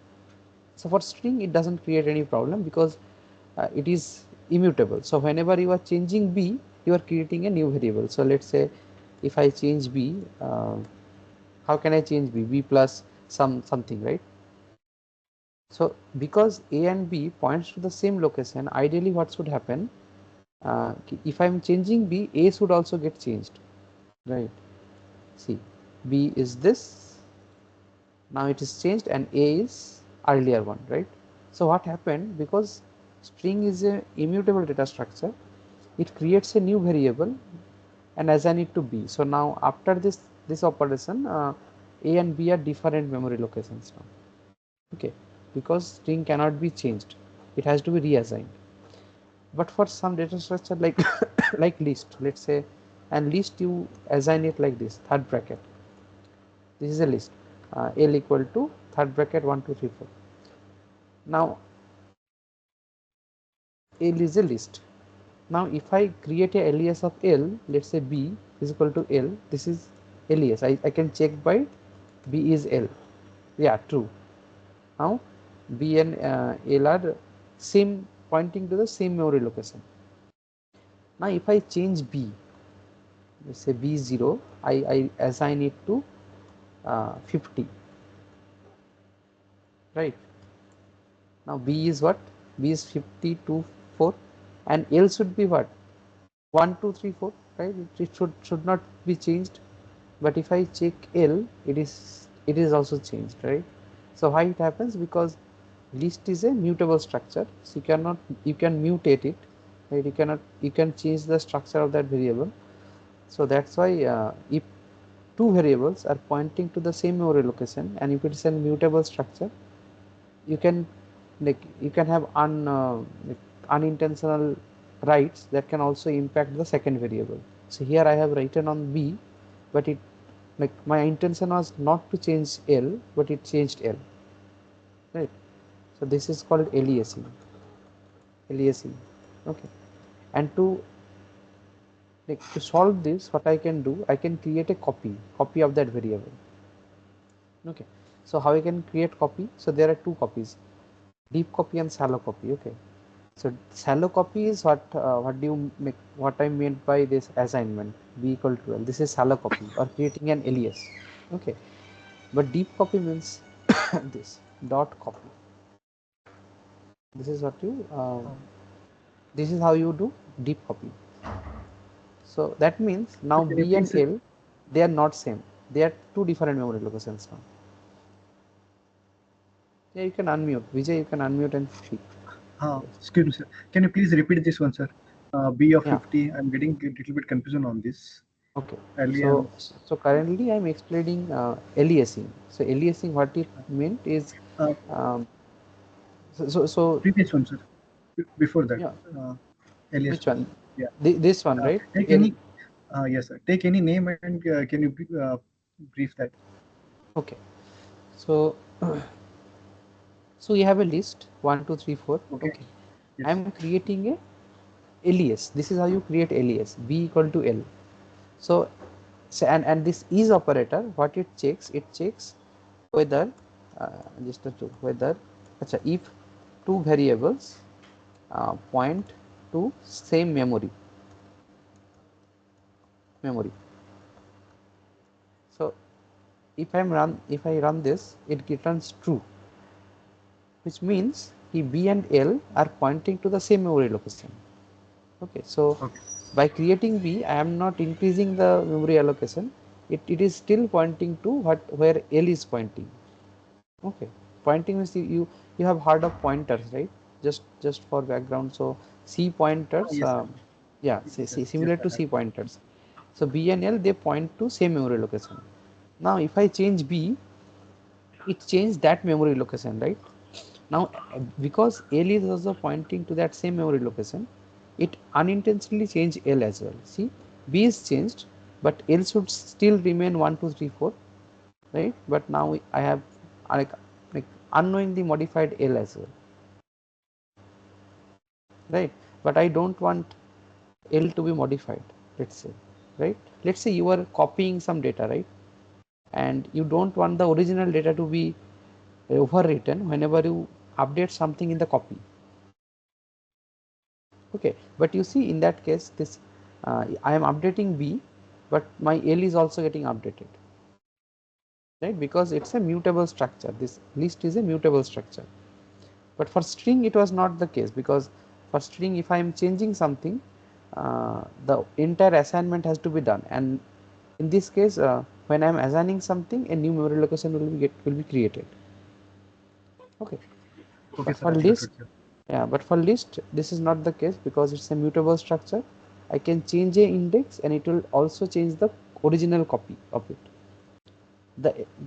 So for string it doesn't create any problem because it is immutable. So whenever you are changing b, you are creating a new variable. So let's say if I change b, how can I change b plus something, right? So because a and b points to the same location, ideally what should happen, if I am changing b, a should also get changed, right? See, b is this, now it is changed and a is earlier one, right? So what happened, because string is a immutable data structure, it creates a new variable and assign it to b. So now after this operation, a and b are different memory locations now. Okay, because string cannot be changed, it has to be reassigned. But for some data structure like like list, let's say, and list you assign it like this, third bracket, this is a list, l equal to third bracket 1 2 3 4. Now l is a list. Now if I create a alias of l, let's say b is equal to l, this is alias, I can check by b is l, yeah, true. Now b and l are same, pointing to the same memory location. Now if I change b, let's say b0, I assign it to 50, right? Now b is what? B is 50 to 4, and l should be what? 1 2 3 4, right? It should not be changed. But if I check l, it is also changed, right? So why it happens? Because list is a mutable structure, so you can mutate it, right? You can change the structure of that variable. So that's why if two variables are pointing to the same memory location, and if it is a mutable structure, you can have like unintentional writes that can also impact the second variable. So here I have written on b, but it, like, my intention was not to change l, but it changed l, right? So this is called aliasing. Okay. And to solve this, what I can do, I can create a copy of that variable. Okay. So how I can create copy? So there are two copies, deep copy and shallow copy. Okay. So shallow copy is what do you make, what I meant by this assignment b equal to l. This is shallow copy or creating an alias. Okay. But deep copy means this dot copy. This is what you this is how you do deep copy. So that means now Can you b and please l, they are not same, they are two different memory locations now. Yeah, you can unmute Vijay, you can unmute and speak. excuse me, sir. Can you please repeat this one, sir? B of Yeah. 50. I'm getting a little bit confusion on this. Okay, LEM. so currently I'm explaining aliasing. So aliasing, what it meant is, Uh, um, so Previous one, sir. Before that, yeah, alias which one. one? Yeah. This one, right? Take any. Yes, sir. Take any name and can you brief that? Okay, so so we have a list 1, 2, 3, 4. Okay. Okay, Yes. I'm creating a alias. This is how you create alias. B equal to L. So, and this is operator, what it checks whether just a whether if two variables point to same memory. So if I run this, it returns true, which means B and L are pointing to the same memory location. Okay, so Okay. by creating B, I am not increasing the memory allocation. It is still pointing to where L is pointing. Okay, pointing means you have heard of pointers, right? Just for background, so C pointers, Yes, sir. yeah, Yes, similar I to have. C pointers. So B and L, they point to same memory location. Now if I change B, it changed that memory location, right? Now because L is also pointing to that same memory location, it unintentionally changed L as well. See, B is changed, but L should still remain 1, 2, 3, 4, right? But now I have like, like unknowingly modified L as well, right? But I don't want L to be modified, let's say, right? Let's say you are copying some data, right? And you don't want the original data to be overwritten whenever you update something in the copy. Okay, but you see in that case, this I am updating B, but my L is also getting updated, right? Because it's a mutable structure. This list is a mutable structure. But for string, it was not the case, because for string, if I am changing something, the entire assignment has to be done. And in this case, when I am assigning something, a new memory location will be created. Okay, Okay, but sir. for I got list, it, sir. yeah, but for list, this is not the case, because it's a mutable structure. I can change a index, and it will also change the original copy of it.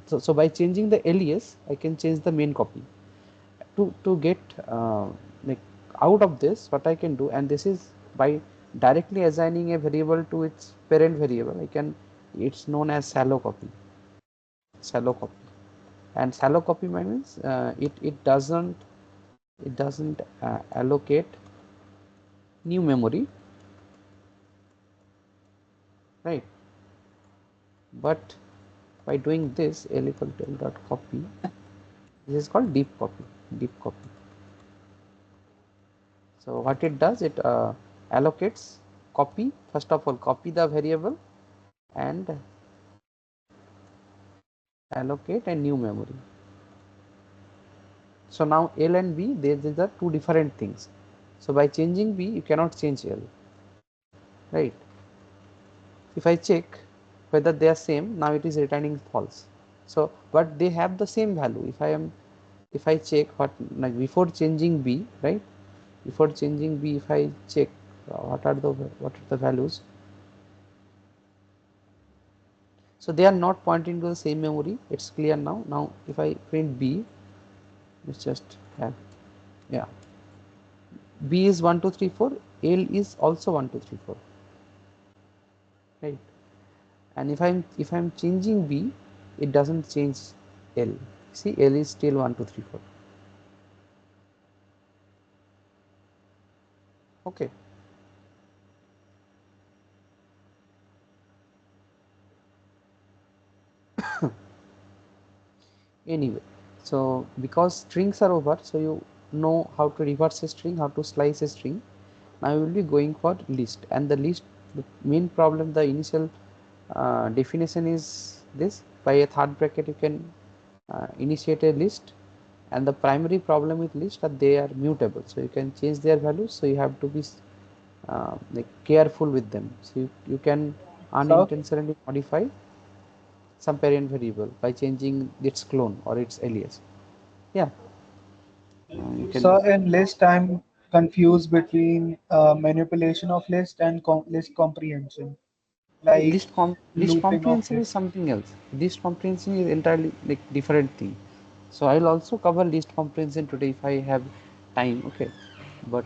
So by changing the alias, I can change the main copy. To get like out of this, what I can do, and this is by directly assigning a variable to its parent variable, I can, it's known as shallow copy. And shallow copy means it doesn't allocate new memory, right? But by doing this, L equal to L dot copy, this is called deep copy. So what it does, it allocates copy, first of all copy the variable and allocate a new memory. So now L and B, these are two different things. So by changing B, you cannot change L, right? If I check whether they are same, now it is returning false. So but they have the same value. If I check what, like before changing B, right? Before changing B, if I check what are the values, so they are not pointing to the same memory. It's clear now. Now if I print B, let's just have, yeah, B is 1, 2, 3, 4, L is also 1, 2, 3, 4, right? And if I'm changing B, it doesn't change L. See, L is still 1, 2, 3, 4. Okay. Anyway, so because strings are over, so you know how to reverse a string, how to slice a string. Now we will be going for list, and the list, the main problem, the initial definition is this: by a third bracket you can initiate a list, and the primary problem with list are they are mutable, so you can change their values, so you have to be like careful with them. So you can So, unintentionally modify some parent variable by changing its clone or its alias. Yeah, you can. so in list, I'm confused between manipulation of list and list comprehension. like List looping of comprehension it. is something else. List comprehension is entirely like different thing. So I'll also cover list comprehension today if I have time. Okay, but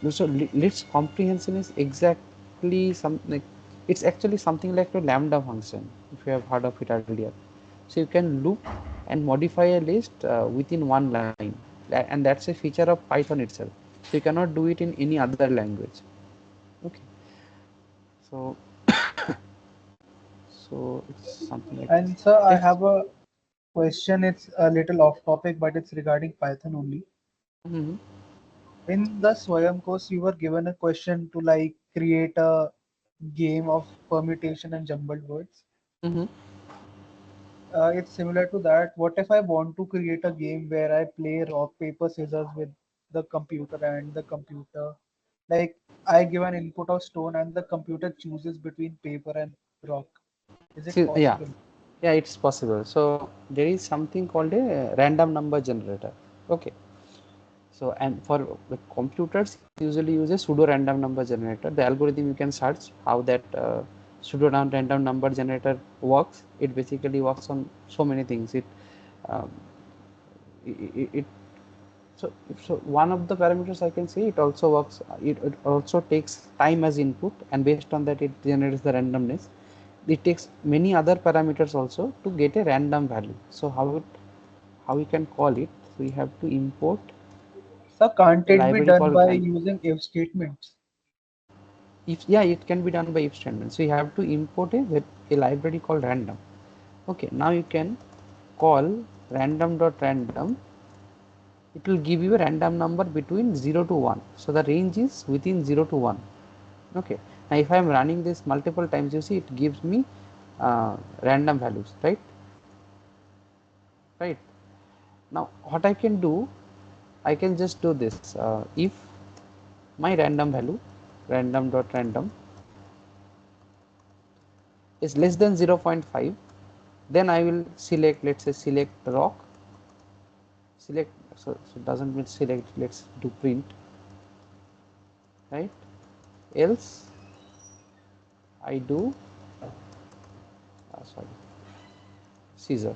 so list comprehension is exactly some like it's actually something like a lambda function if you have heard of it earlier. So you can loop and modify a list within one line, and that's a feature of Python itself. So you cannot do it in any other language. Okay, so so it's something like this. And sir, I Let's. have a question. It's a little off topic, but it's regarding Python only. Mhm. In the Swayam course, you were given a question to like create a game of permutation and jumbled words. Mhm. It's similar to that. What if I want to create a game where I play rock, paper, scissors with the computer and the computer? Like I give an input of stone and the computer chooses between paper and rock. Is it See, yeah, possible? yeah, it's possible. So there is something called a random number generator. Okay. So and for the computers, it usually uses pseudo random number generator. The algorithm you can search how that pseudo random number generator works. It basically works on so many things. Um, it so so one of the parameters I can say it also works. It also takes time as input, and based on that, it generates the randomness. It takes many other parameters also to get a random value. So how we can call it? So we have to import So can't a it be library done called by random. using if statements? If yeah, it can be done by if statement. So you have to import a library called random. Okay, now you can call random.random. It will give you a random number between 0 to 1. So the range is within 0 to 1. Okay, now if I am running this multiple times, you see it gives me random values, right. Now what I can do, I can just do this. If my random value random.random is less than 0.5, then I will select, let's say select rock, select, so it doesn't mean select, let's do print, right, else I do sorry, scissor,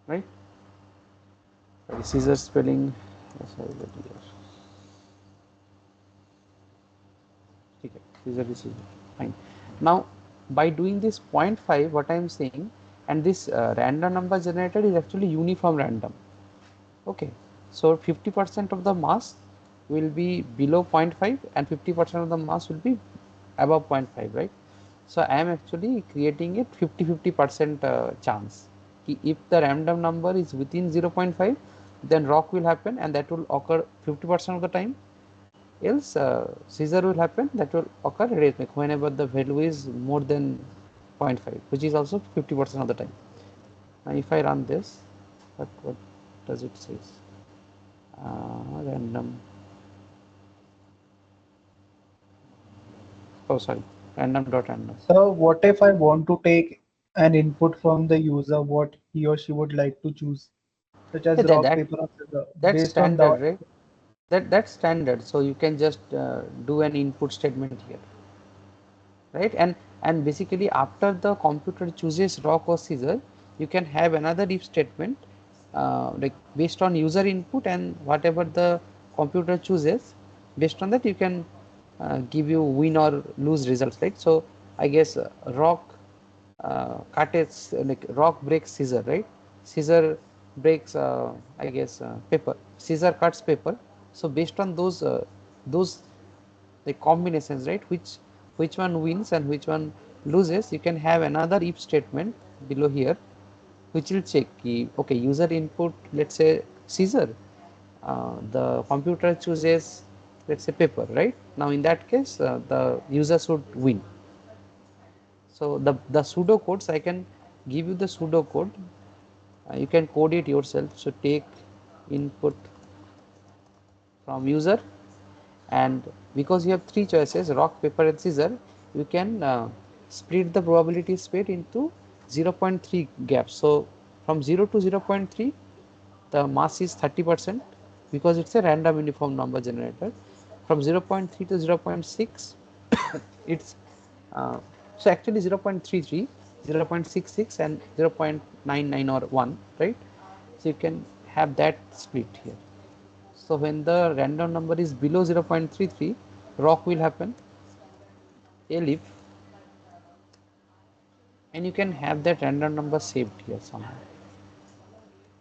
right, sorry, scissor spelling, sorry, okay, scissor is scissor, fine. Now by doing this 0.5, what I am saying, and this random number generator is actually uniform random. Okay, so 50% of the mass will be below 0.5 and 50% of the mass will be above 0.5, right. So I am actually creating it 50-50% chance. If the random number is within 0.5, then rock will happen and that will occur 50% of the time, else scissor will happen, that will occur whenever the value is more than 0.5, which is also 50% of the time. Now if I run this, what does it say? Random, oh sorry, random.random. So what if I want to take an input from the user what he or she would like to choose, such as Yeah, rock, paper, or scissors, that's based on that? standard, right. That's standard, so you can just do an input statement here, right. And basically after the computer chooses rock or scissor, you can have another if statement like based on user input, and whatever the computer chooses, based on that you can give you win or lose results, right. So I guess rock cuts, like rock breaks scissor, right. Scissor breaks I guess paper, scissor cuts paper. So based on those the combinations, right, which one wins and which one loses, you can have another if statement below here, which will check okay, user input, let's say scissor, the computer chooses, let's say paper, right. Now in that case the user should win. So the pseudo codes, I can give you the pseudo code, you can code it yourself. So take input from user, and because you have three choices, rock, paper and scissor, you can split the probability space into 0.3 gaps. So from 0 to 0.3, the mass is 30%, because it's a random uniform number generator. from 0.3 to 0.6 it's so actually 0.33, 0.66 and 0.99 or 1, right? So you can have that split here. So when the random number is below 0.33, rock will happen, elif, and you can have that random number saved here somehow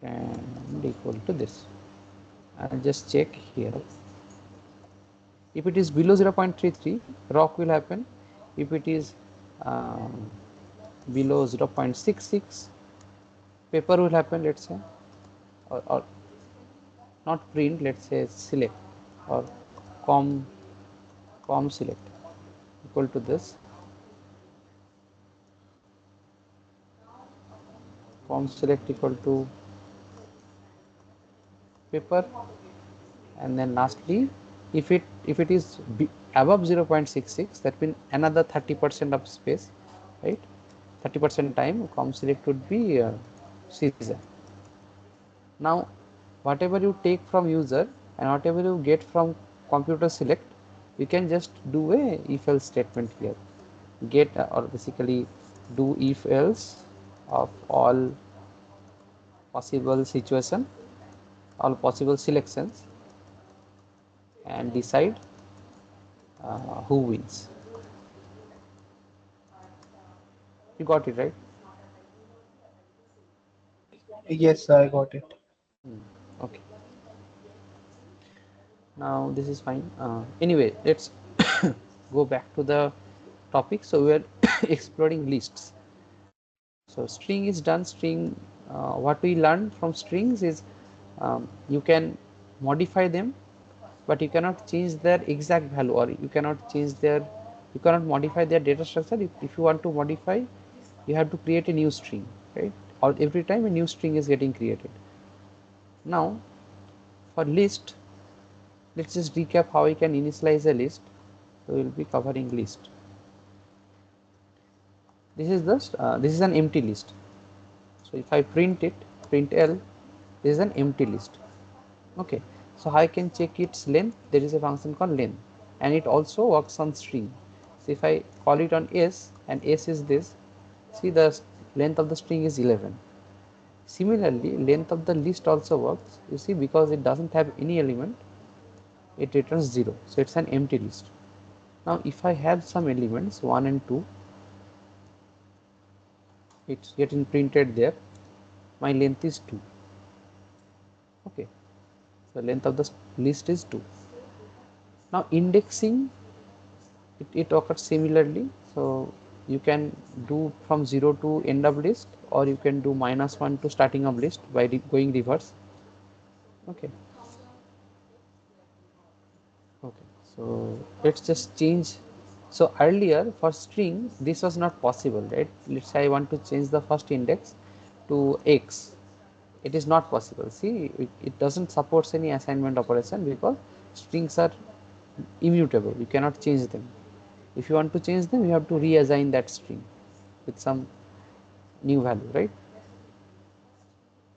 and equal to this. I'll just check here. If it is below 0.33, rock will happen. If it is um, below 0.66, paper will happen, let's say, or not print, let's say select or com select equal to this, com select equal to paper, and then lastly if it is above 0.66, that means another 30% of space, right? 30% time com select would be Caesar. Now whatever you take from user and whatever you get from computer select, you can just do a if else statement here, get or basically do if else of all possible situation, all possible selections, and decide who wins. You got it, right? Yes, I got it. Okay, now this is fine. Anyway, let's go back to the topic. So we are exploring lists. So string is done. String, what we learned from strings is you can modify them, but you cannot change their exact value, or you cannot modify their data structure. If you want to modify, you have to create a new string, right? Or every time a new string is getting created. Now for list, let's just recap how we can initialize a list. So we will be covering list. This is an empty list. So if I print it, print L, this is an empty list. Okay, so I can check its length. There is a function called length, and it also works on string. So if I call it on S, and S is this, see the length of the string is 11. Similarly, length of the list also works. You see, because it doesn't have any element, it returns 0. So it's an empty list. Now if I have some elements 1 and 2, it's getting printed there. My length is 2. Okay, so length of the list is 2. Now indexing, it occurs similarly. So you can do from 0 to end of list, or you can do -1 to starting of list by going reverse. Okay, okay, so let's just change. So earlier for string this was not possible, right? Let's say I want to change the first index to x. It is not possible. See, it doesn't support any assignment operation because strings are immutable. You cannot change them. If you want to change them, you have to reassign that string with some new value, right?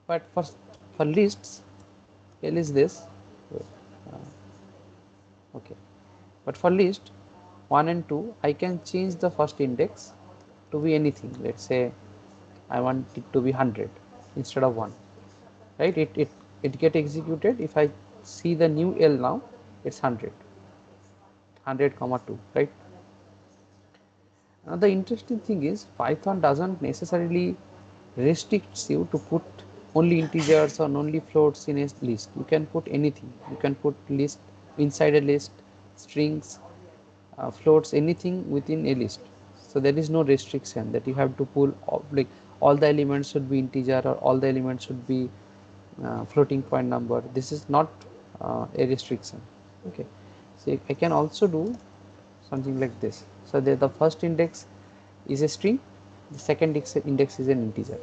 But for lists, L is this. Okay, but for list 1 and 2, I can change the first index to be anything. Let's say I want it to be 100 instead of 1, right? It get executed. If I see the new L now, it's 100, 100 comma 2, right? Now the interesting thing is Python doesn't necessarily restricts you to put only integers or only floats in a list. You can put anything. You can put list inside a list, strings, floats, anything within a list. So there is no restriction that you have to pull like all the elements should be integer or all the elements should be floating point number. This is not a restriction. Okay, so I can also do something like this. So the first index is a string, the second index is an integer.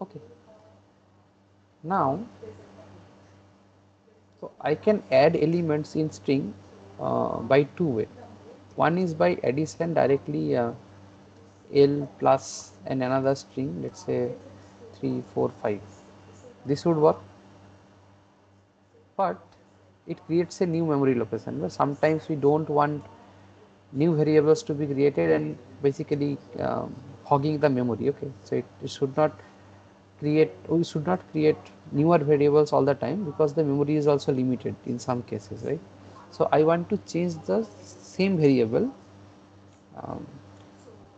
Okay, now so I can add elements in string by two ways. One is by addition directly, L plus and another string, let's say 3, 4, 5. This would work. But it creates a new memory location. But sometimes we don't want new variables to be created and basically hogging the memory. Okay, so it should not create, we should not create newer variables all the time, because the memory is also limited in some cases, right? So I want to change the same variable um,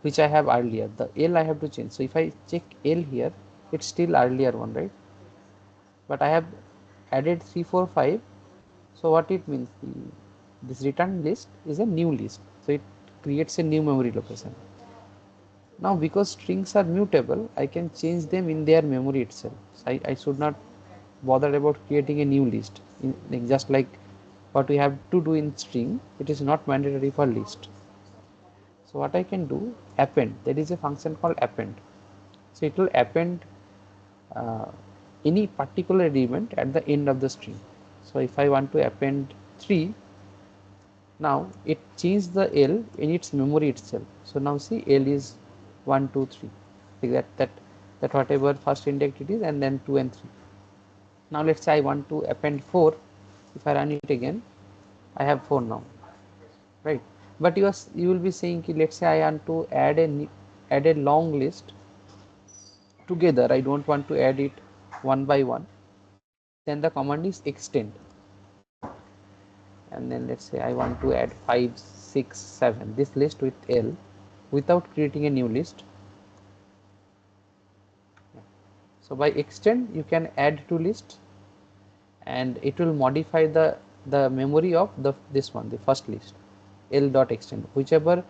which I have earlier, the L I have to change. So if I check L here, it's still earlier one, right? But I have added 3 4 5. So what it means, this return list is a new list, so it creates a new memory location. Now because strings are mutable, I can change them in their memory itself. So I should not bother about creating a new list like, just like what we have to do in string, it is not mandatory for list. So what I can do, append, there is a function called append. So it will append uh, any particular element at the end of the string. So if I want to append 3, now it changed the L in its memory itself. So now see, L is 1 2 3, like that whatever first index it is, and then 2 and 3. Now let's say I want to append 4. If I run it again, I have 4 now, right? But you will be saying, let's say I want to add a long list together, I don't want to add it one by one. Then the command is extend, and then let's say I want to add 5 6 7 this list with L without creating a new list. So by extend you can add to list, and it will modify the memory of this one, the first list, L dot extend, whichever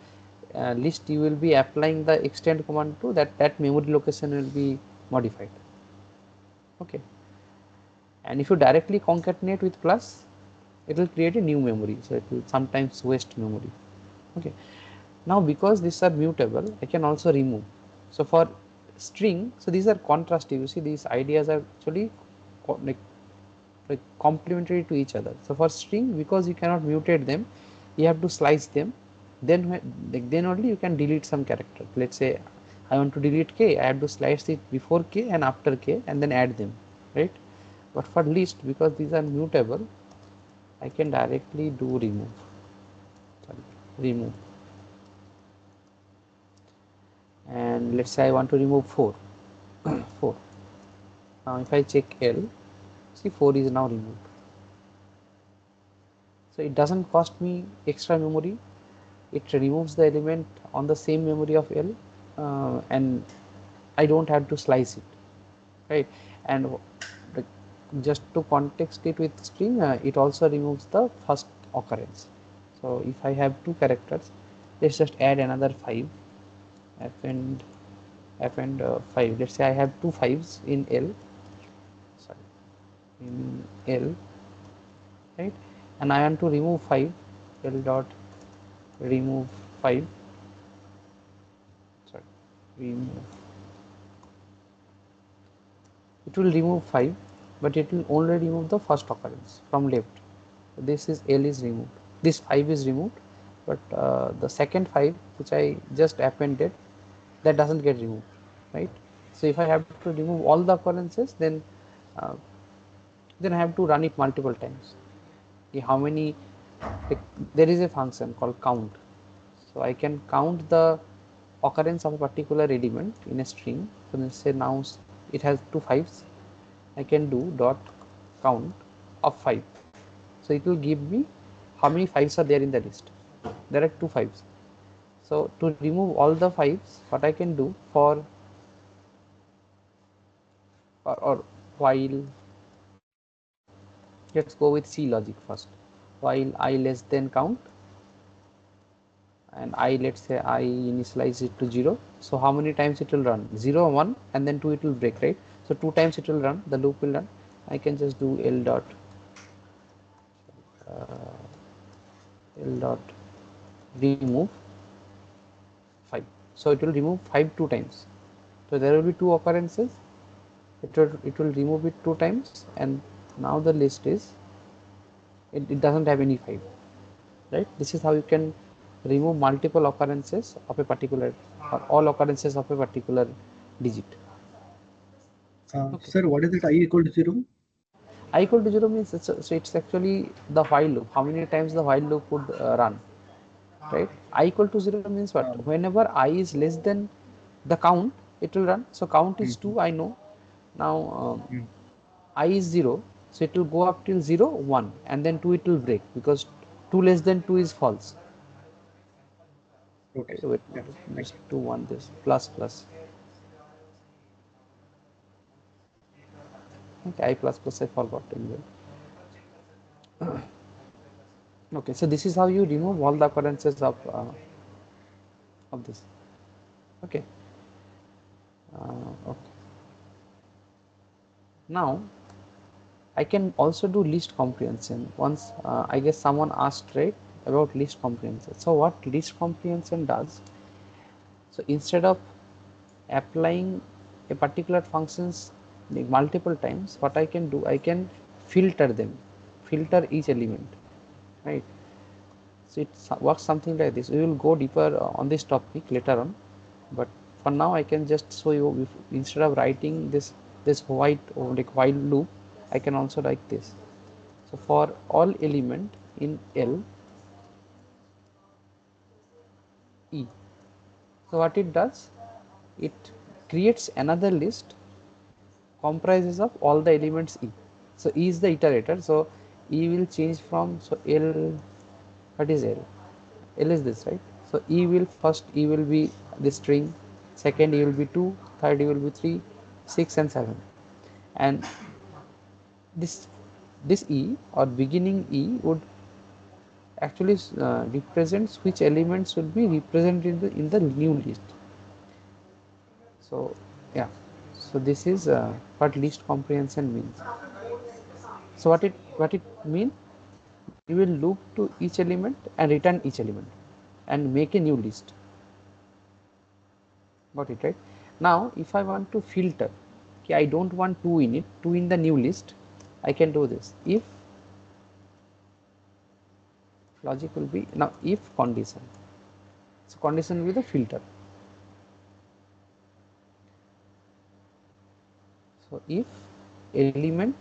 list you will be applying the extend command to, that memory location will be modified. Okay, and if you directly concatenate with plus, it will create a new memory, so it will sometimes waste memory. Okay, now because these are mutable, I can also remove. So for string, so these are contrastive, you see these ideas are actually like complementary to each other. So for string, because you cannot mutate them, you have to slice them, then only you can delete some character. Let's say I want to delete k, I have to slice it before k and after k and then add them, right? But for list, because these are mutable, I can directly do remove, and let's say I want to remove 4 4. Now if I check L, see 4 is now removed. So it doesn't cost me extra memory, it removes the element on the same memory of L, and I don't have to slice it, right? And just to context it with string, it also removes the first occurrence. So if I have two characters, let's just add another 5, append 5. Let's say I have two 5s in L, sorry, in L, right? And I want to remove 5, L dot remove 5, sorry, remove, it will remove 5, but it will only remove the first occurrence from left. This is L is removed, this 5 is removed, but the second 5 which I just appended, that doesn't get removed, right? So if I have to remove all the occurrences, uh, then I have to run it multiple times. Okay, how many, like, there is a function called count, so I can count the occurrence of a particular element in a string. So let's say now it has two 5s, I can do dot count of 5. So it will give me how many 5s are there in the list. There are two 5s. So to remove all the 5s, what I can do for or while, let's go with C logic first. While I less than count, and I, let's say I initialize it to 0. So how many times it will run? 0 1 and then 2 it will break, right? So 2 times it will run, the loop will run. I can just do L dot remove 5. So it will remove 5 2 times. So there will be two occurrences, it will remove it 2 times, and now the list is, it doesn't have any 5, right? This is how you can remove multiple occurrences of a particular, or all occurrences of a particular digit. Okay. Sir, what is it I equal to 0? I equal to 0 means it's actually the while loop, how many times the while loop would run, right? I equal to 0 means what? Whenever I is less than the count, it will run. So count is 2, I know. Now I is 0, so it will go up till 0, 1, and then 2 it will break, because 2 less than 2 is false. Okay. Wait, Yeah. just 2 1 this plus plus. Okay, I plus plus I forgot anyway. Okay, so this is how you remove all the occurrences of this. Okay. Okay. Now I can also do list comprehension. Once I guess someone asked, right, about list comprehension. So what list comprehension does? So instead of applying a particular functions like multiple times, what I can do, I can filter them, filter each element, right? So it works something like this. We will go deeper on this topic later on, but for now I can just show you, if, instead of writing this white or like while loop, I can also write this. So for all element in L E, so what it does, it creates another list comprises of all the elements E. So E is the iterator, so E will change from, so L, what is L? L is this, right? So E will, first E will be the string, second E will be 2, third E will be 3, 6 and 7. And this E or beginning E would actually represents which elements will be represented in the new list. So yeah, so this is what list comprehension means. So what it means, you will loop to each element and return each element and make a new list. Got it, right? Now if I want to filter, okay, I don't want 2 in it, 2 in the new list, I can do this. If logic will be, now if condition, so condition will be the filter. So if element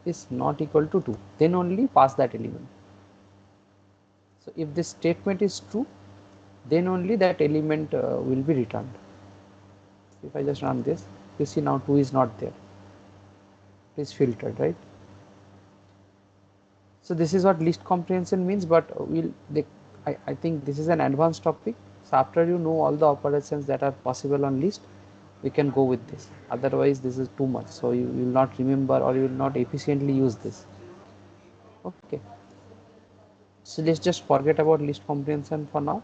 is not equal to 2, then only pass that element. So if this statement is true, then only that element will be returned. If I just run this, you see now 2 is not there, it is filtered, right? So this is what list comprehension means, but I think this is an advanced topic. So after you know all the operations that are possible on list, we can go with this. Otherwise this is too much, so you will not remember or you will not efficiently use this. Okay, so let's just forget about list comprehension for now.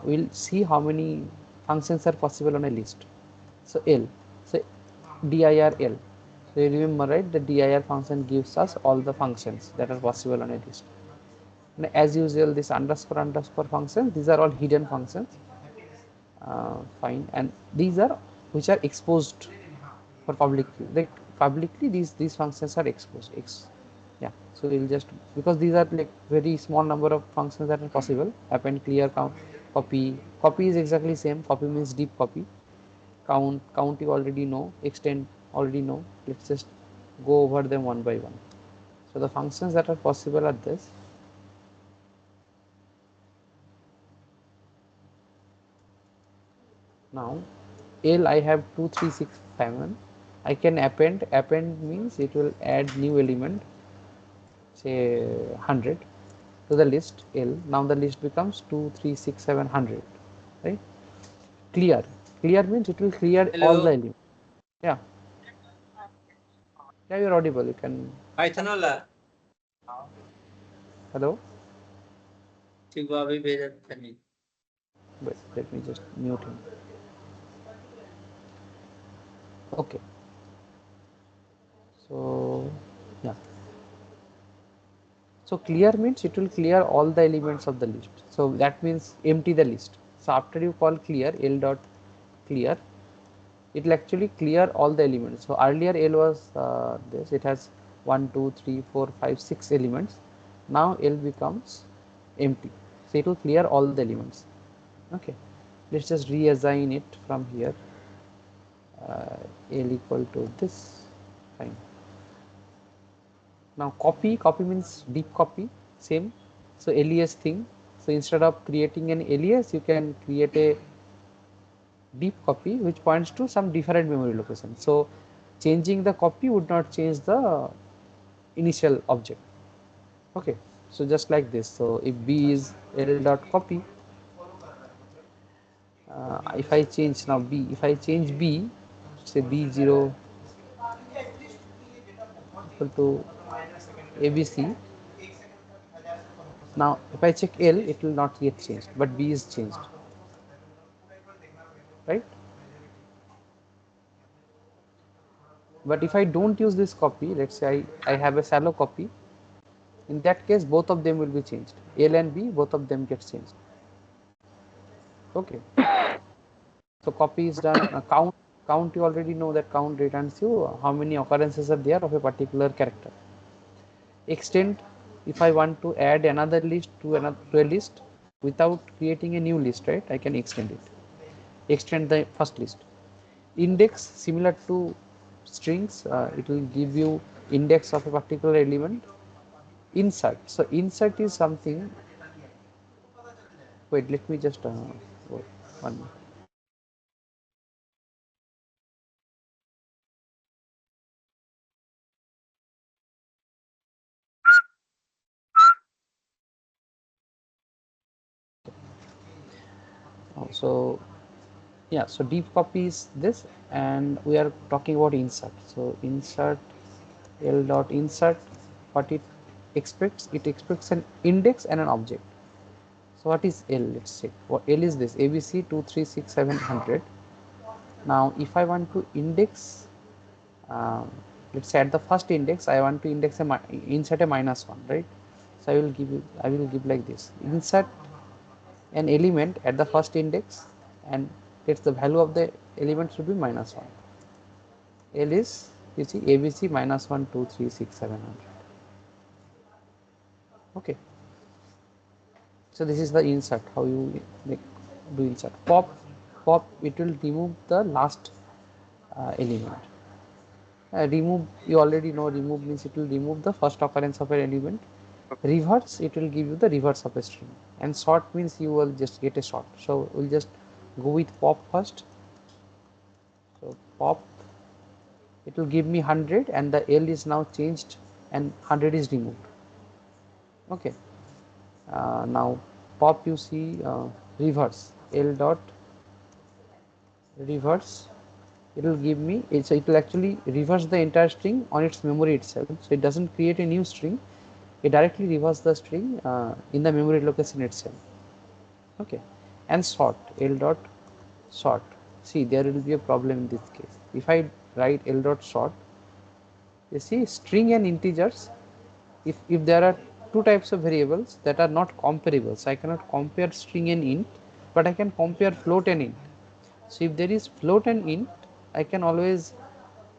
We'll see how many functions are possible on a list. So L, so dir L, so you remember, right, the dir function gives us all the functions that are possible on a list. And as usual, this underscore functions, these are all hidden functions. Fine, and these are which are exposed for publicly, like publicly these functions are exposed. Yeah, so we'll just, because these are like very small number of functions that are possible, append, clear, count, copy is exactly same. Copy means deep copy. Count you already know, extend already know. Let's just go over them one by one. So the functions that are possible are this. Now L, I have 2 3 6 7. I can append means it will add new element, say 100 to the list L. Now the list becomes 2 3 6 7 100, right? Clear means it will clear all the Hello. elements. Yeah, yeah, you're audible, you can. Python वाला Hello, ठीक वो अभी भेजा था नहीं wait, let me just mute him. Okay, so yeah, so clear means it will clear all the elements of the list, so that means empty the list. So after you call clear L dot clear, it will actually clear all the elements. So earlier L was this, it has 1 2 3 4 5 6 elements. Now L becomes empty, so it will clear all the elements. Okay, let's just reassign it from here. L equal to this, fine. Now copy means deep copy, same. So alias thing. So instead of creating an alias, you can create a deep copy which points to some different memory location. So changing the copy would not change the initial object. Okay, so just like this. So if b is l dot copy, if I change now b, if I change b, say b0 equal to abc. Now if I check l, it will not yet changed, but b is changed, right? But if I don't use this copy, let's say I have a shallow copy, in that case both of them will be changed. L and B, both of them gets changed. Okay. So copy is done. Count you already know that count returns you how many occurrences are there of a particular character. Extend, if I want to add another list to a list without creating a new list, right? I can extend it. Extend the first list. Index, similar to strings, it will give you index of a particular element. Insert, so insert is something, wait, let me just wait, one minute. So yeah, so deep copy is this, and we are talking about insert. So insert, l dot insert, what it expects an index and an object. So what is l? Let's check. What l is this? ABC 236 700. Now if I want to index, um, let's say at the first index I want to index insert a -1, right? So I will give like this: insert an element at the first index, and it's the value of the element should be -1. L is, you see, ABC -1 2 3 6 700. Okay, so this is the insert, how you make, do insert. Pop, it will remove the last element. Remove, you already know, remove means it will remove the first occurrence of an element. Reverse, it will give you the reverse of a string. And sort means you will just get a sort. So we'll just go with pop first. So pop, it will give me 100, and the L is now changed and 100 is removed. Okay, now pop, you see, reverse, L dot reverse, it will give me, so it will actually reverse the entire string on its memory itself. So it doesn't create a new string, it directly reverse the string in the memory location itself. Okay, and sort, L dot sort, see, there will be a problem in this case. If I write L dot sort, you see, string and integers, if there are two types of variables that are not comparable, so I cannot compare string and int, but I can compare float and int. So if there is float and int, I can always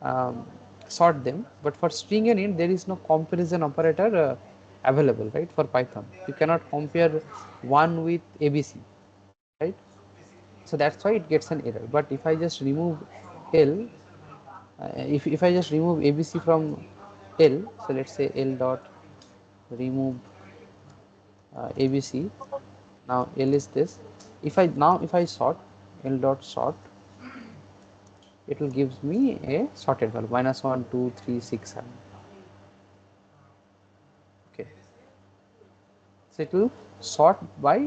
um, sort them, but for string and int there is no comparison operator available, right? For Python you cannot compare one with ABC, right? So that's why it gets an error. But if I just remove L, if I just remove ABC from L, so let's say L dot remove ABC. Now L is this. If I sort, L dot sort, it will gives me a sorted value -1 2 3 6 7. Okay, so it will sort by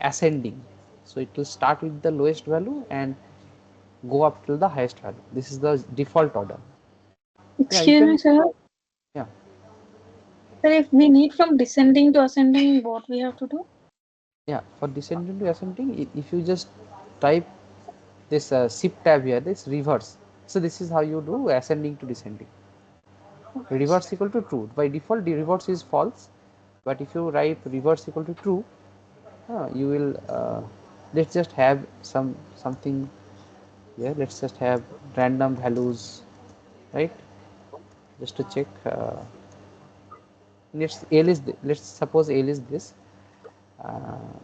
ascending. So it will start with the lowest value and go up till the highest value. This is the default order. Yeah, you Excuse me, can. sir. Yeah, Sir, if we need from descending to ascending, what we have to do? yeah. For descending to ascending, if you just type this shift tab here, this reverse. So this is how you do ascending to descending. Reverse equal to true. By default, the reverse is false, but if you write reverse equal to true, you will. Let's just have something here. Let's just have random values, right? Just to check. Let's suppose L is this.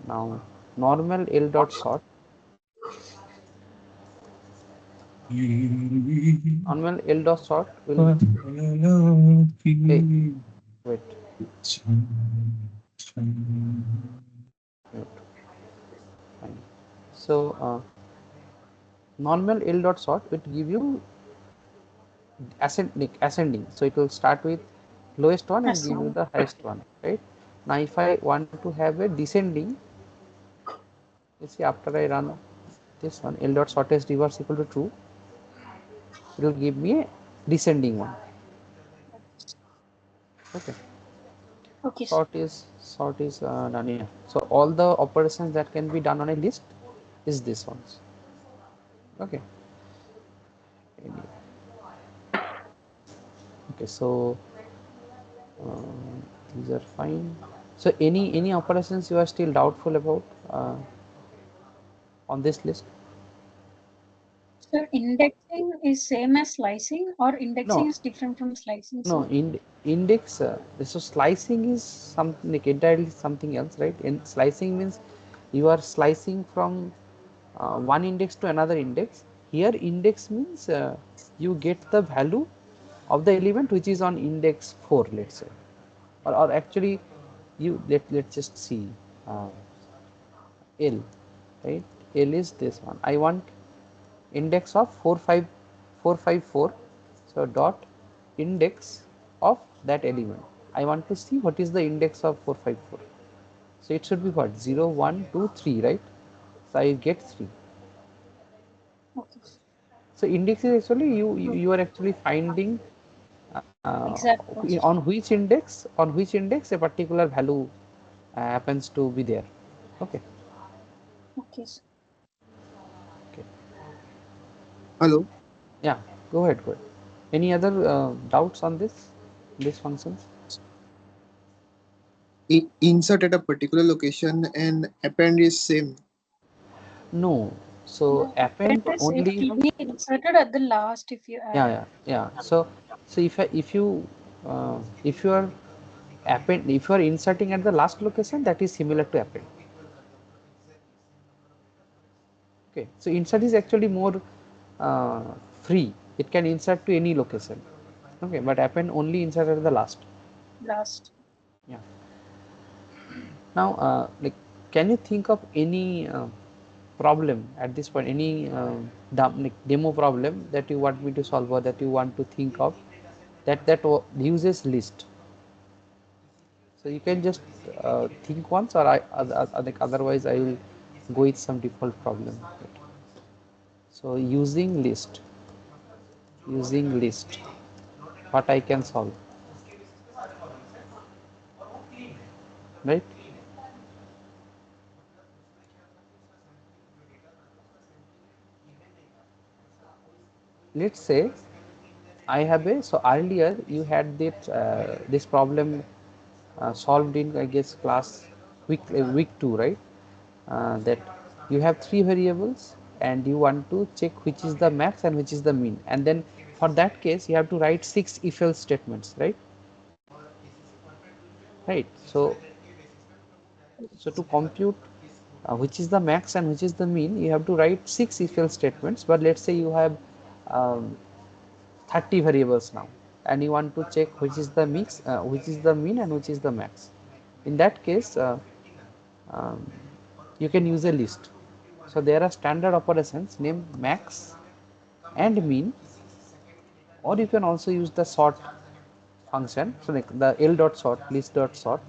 Now normal L dot sort. Normal L dot sort will hey, wait. Mute. Fine. So normal L dot sort will give you ascending. So it will start with lowest one and give you the highest one, right? Now if I want to have a descending, you see after I run this one, L dot sort is reverse equal to true, it will give me a descending one. Okay. Okay. Sort is done here. So all the operations that can be done on a list is this ones. Okay. Okay. So these are fine. So any operations you are still doubtful about on this list? So indexing is same as slicing, or indexing No, is different from slicing? no. So Index. So slicing is something like entirely something else, right? In slicing means you are slicing from one index to another index. Here index means you get the value of the element which is on index 4, let's say, or actually you let's just see L, right? L is this one. I want index of 454, so dot index of that element. I want to see what is the index of 454. So it should be what, 0 1 2 3, right? So I get 3. okay. So index is actually you are actually finding Exact position. on which index a particular value happens to be there. Okay. Okay. Okay. Hello. Yeah. Go ahead. Go ahead. Any other doubts on this functions? Insert at a particular location and append is same. No. So No, append apprentice, it only. will be inserted at the last if you add. Yeah. So if you are append, if you are inserting at the last location, that is similar to append. Okay. So insert is actually more uh, free. It can insert to any location. Okay, but append only insert at the last. Last. Yeah. Now, like, can you think of any problem at this point? Any like demo problem that you want me to solve or that you want to think of that uses list? So you can just think once, or like otherwise I will go with some default problem. So using list, what I can solve, right? Let's say I have a, so earlier you had this problem solved in, I guess, class week 2, right? That you have 3 variables and you want to check which is the max and which is the mean, and then for that case you have to write 6 if else statements, right? Right. So to compute which is the max and which is the mean, you have to write 6 if else statements. But let's say you have um, 30 variables now, and you want to check which is the mix, which is the mean and which is the max. In that case, um, you can use a list. So there are standard operations named max and mean, or you can also use the sort function. So like the L dot sort, list dot sort,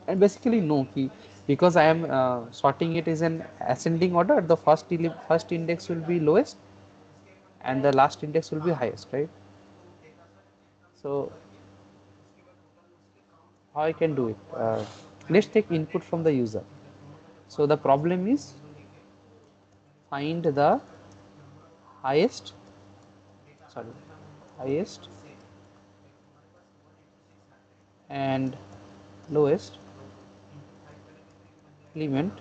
and basically no key, because I am sorting it is an ascending order. The first index will be lowest, and the last index will be highest, right? So how I can do it? Let's take input from the user. So the problem is find the highest, sorry, highest and lowest element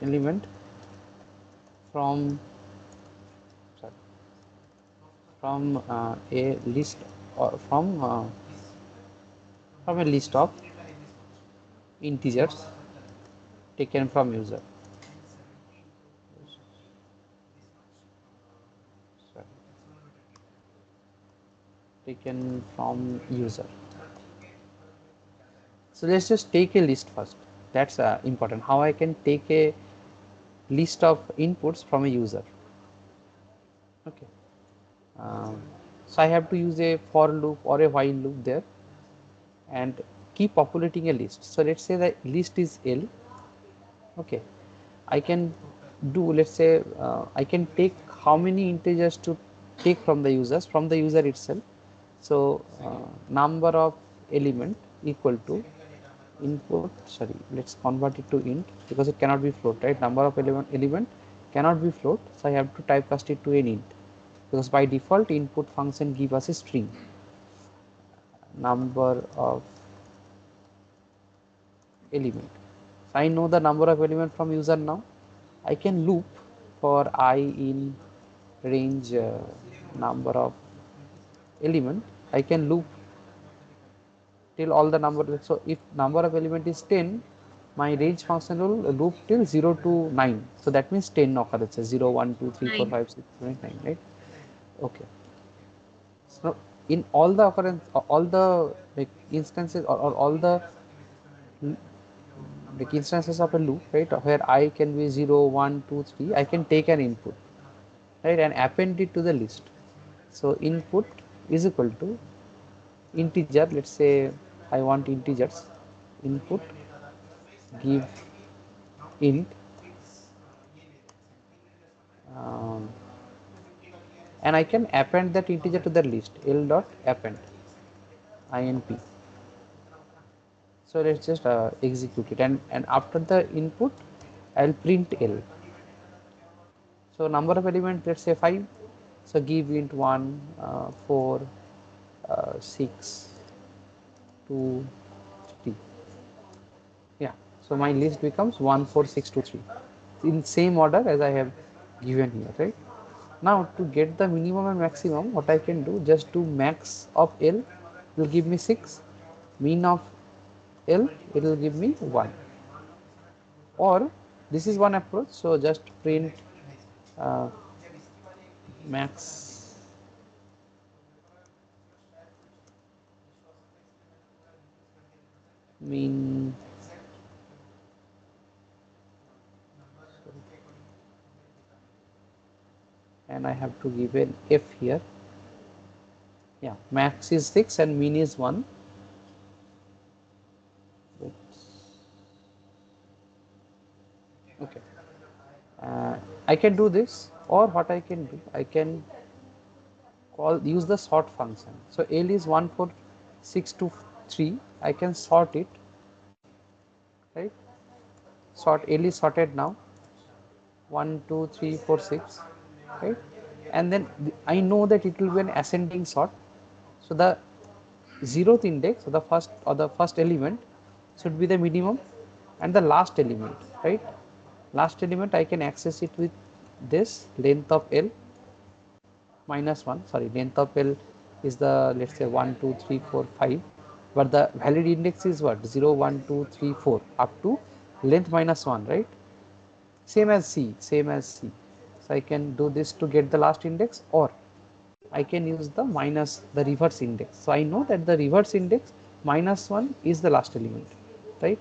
element from, sorry, from a list, or from a list of integers taken from user. sorry, taken from user. So let's just take a list first. That's important. How I can take a list of inputs from a user. Okay. So I have to use a for loop or a while loop there and keep populating a list. So let's say the list is L. Okay. I can do, let's say, I can take how many integers to take from the users, from the user itself. So number of element equal to input, sorry, let's convert it to int because it cannot be float, right? Number of element cannot be float, so I have to typecast it to an int because by default input function give us a string. Number of element. So I know the number of element from user now. I can loop for I in range number of element. I can loop till all the number. So if number of element is 10, my range function will loop till 0 to 9. So that means 10 occurrences, 0, 1, 2, 3, 4, 5, 6, 7, 8, 9, right? Okay. So in all the occurrence, all the like instances or all the like instances of a loop, right, where I can be 0, 1, 2, 3, I can take an input, right, and append it to the list. So input is equal to integer, let's say I want integers, input give int um, and I can append that integer to the list, l dot append inp. So let's just execute it, and after the input I'll print l. So number of elements, let's say 5. So give int 1, 4, 6, 2, 3. Yeah. So my list becomes 1, 4, 6, 2, 3 in same order as I have given here, right? Now to get the minimum and maximum, what I can do, just do max of L will give me 6, min of L it will give me 1. Or this is one approach. So just print uh, max min, and I have to give an F here. Yeah, max is 6 and min is 1. Okay. I can do this, or what I can do, I can use the sort function. So L is 1, 4, 6, 2, 3. I can sort it, right? Sort L is sorted now. 1, 2, 3, 4, 6, right? And then I know that it will be an ascending sort. So the 0th index, so the first element should be the minimum, and the last element, right? Last element I can access it with this length of L minus 1. Sorry, length of L is the, let's say 1, 2, 3, 4, 5, but the valid index is what, 0, 1, 2, 3, 4 up to length minus 1, right? Same as C. So I can do this to get the last index, or I can use the minus the reverse index. So I know that the reverse index minus 1 is the last element, right?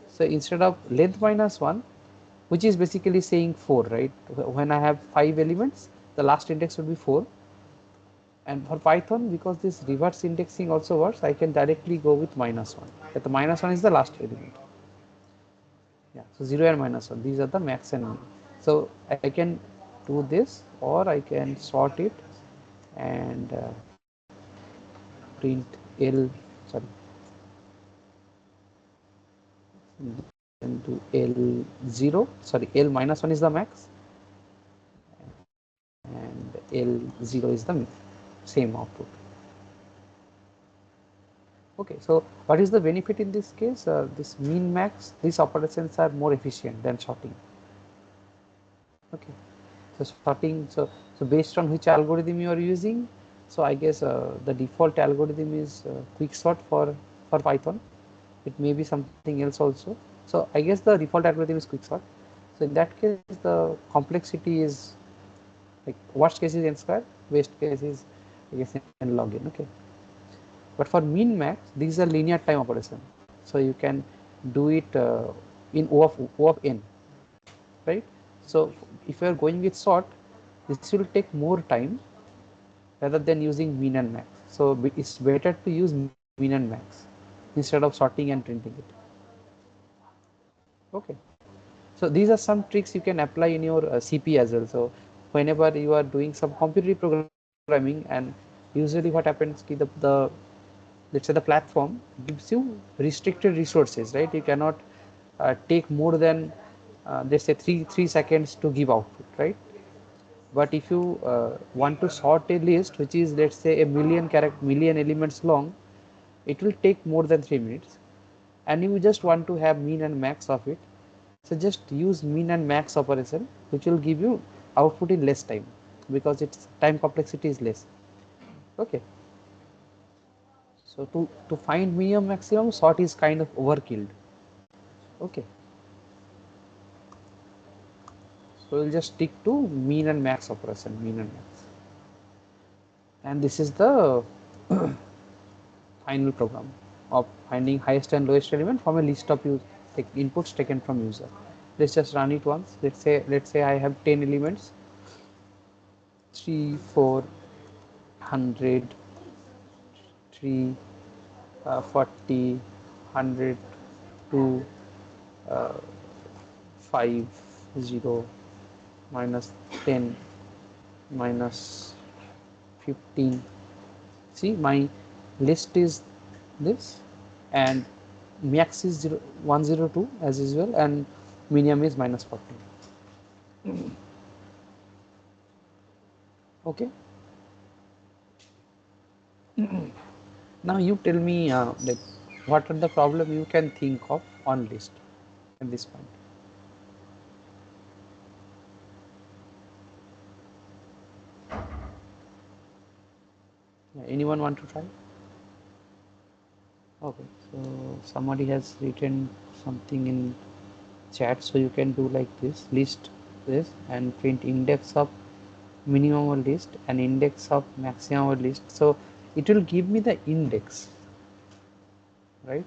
So instead of length minus 1, which is basically saying 4, right? When I have 5 elements, the last index would be 4. And for Python, because this reverse indexing also works, I can directly go with minus 1. That the minus 1 is the last element. Yeah, so 0 and minus 1, these are the max and min. So I can do this, or I can sort it and print L, sorry, into L0, sorry, L minus 1 is the max and L0 is the same output. Okay, so what is the benefit in this case? This min max, these operations are more efficient than sorting. Okay, so sorting, so based on which algorithm you are using, so I guess the default algorithm is quicksort for Python. It may be something else also. So I guess the default algorithm is quicksort. So in that case, the complexity is like worst case is n square, best case is I guess n log n. Okay, but for min max these are linear time operation, so you can do it in O of n, right? So if you are going with sort, this will take more time rather than using min and max. So it's better to use min and max instead of sorting and printing it. Okay, so these are some tricks you can apply in your CP as well. So whenever you are doing some competitive programming, and usually what happens ki the let's say the platform gives you restricted resources, right? You cannot take more than let's say three seconds to give output, right? But if you want to sort a list which is let's say a million elements long, it will take more than 3 minutes, and you just want to have mean and max of it. So just use mean and max operation, which will give you output in less time because its time complexity is less. Okay, so to find minimum maximum, sort is kind of overkilled. Okay, so we'll just stick to mean and max operation, mean and max, and this is the final program of finding highest and lowest element from a list of inputs taken from user. Let's just run it once. Let's say I have 10 elements, 3 4 100 3 40 100 2 uh, 5 0 minus 10 minus 15. See, my list is this, and max is 102 as usual, and minimum is minus 14. Okay, now you tell me like what are the problem you can think of on list at this point. Yeah, anyone want to try? Okay, so somebody has written something in chat, so you can do like this: list this and print index of minimum list and index of maximum list. So it will give me the index, right?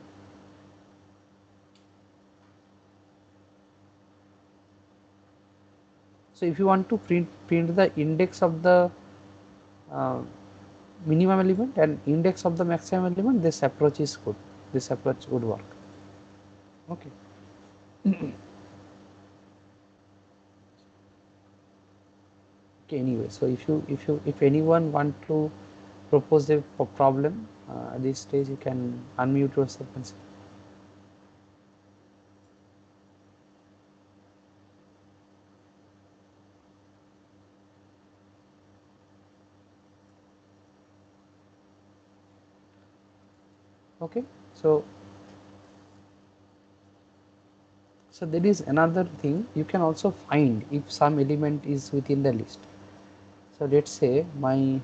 So if you want to print the index of the uh, minimum element and index of the maximum element, this approach is good. This approach would work. Okay. Okay. Anyway, so if anyone want to propose a problem at this stage, you can unmute yourself and say. Okay, so there is another thing you can also find if some element is within the list. So let's say my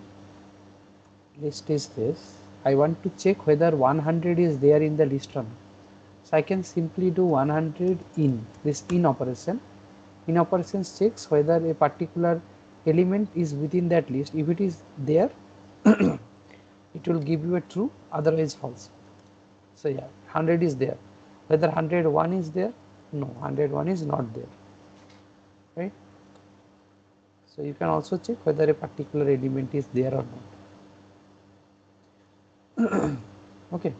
list is this. I want to check whether 100 is there in the list or not. So I can simply do 100 in this in operation. In operations checks whether a particular element is within that list. If it is there, it will give you a true, otherwise false. So yeah, 100 is there. Whether 101 is there? No, 101 is not there, right? So you can also check whether a particular element is there or not. Okay.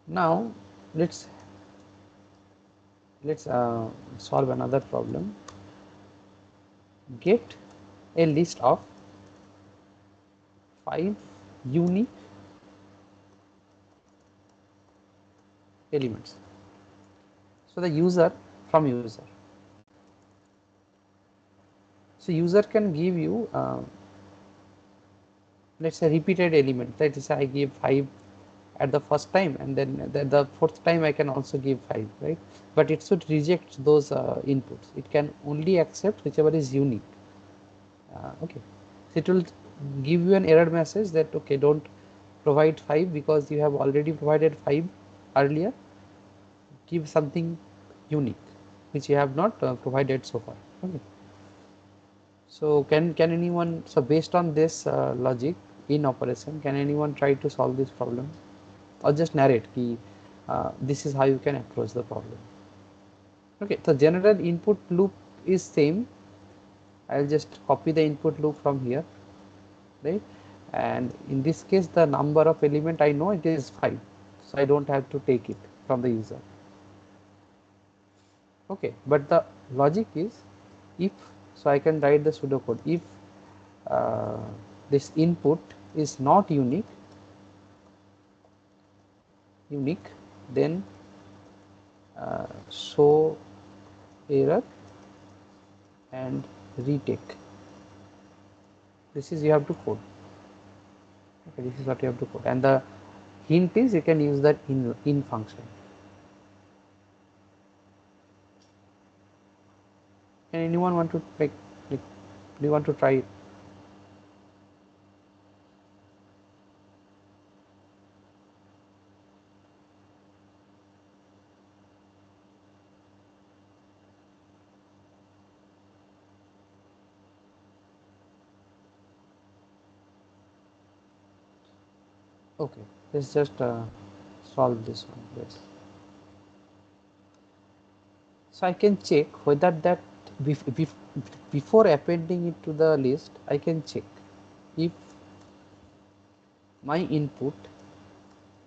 Now let's solve another problem. Get a list of 5 unique elements. So the user from user. So user can give you let's say repeated element. That is, I give 5 at the first time, and then the fourth time I can also give 5, right? But it should reject those inputs. It can only accept whichever is unique. Okay, so it will give you an error message that okay, don't provide 5 because you have already provided 5 earlier. Give something unique. which you have not provided so far. Okay. So can anyone, so based on this logic in operation, can anyone try to solve this problem, or just narrate ki, this is how you can approach the problem. Okay, so general input loop is same. I'll just copy the input loop from here, right? And in this case, the number of element I know it is 5, so I don't have to take it from the user. Okay, but the logic is if, so I can write the pseudocode, if this input is not unique, then show error and retake. This is you have to code. Okay, this is what you have to code, and the hint is you can use that in function. Can anyone want to like do you want to try it? Okay, let's just solve this one. Yes. So I can check whether that before appending it to the list, I can check if my input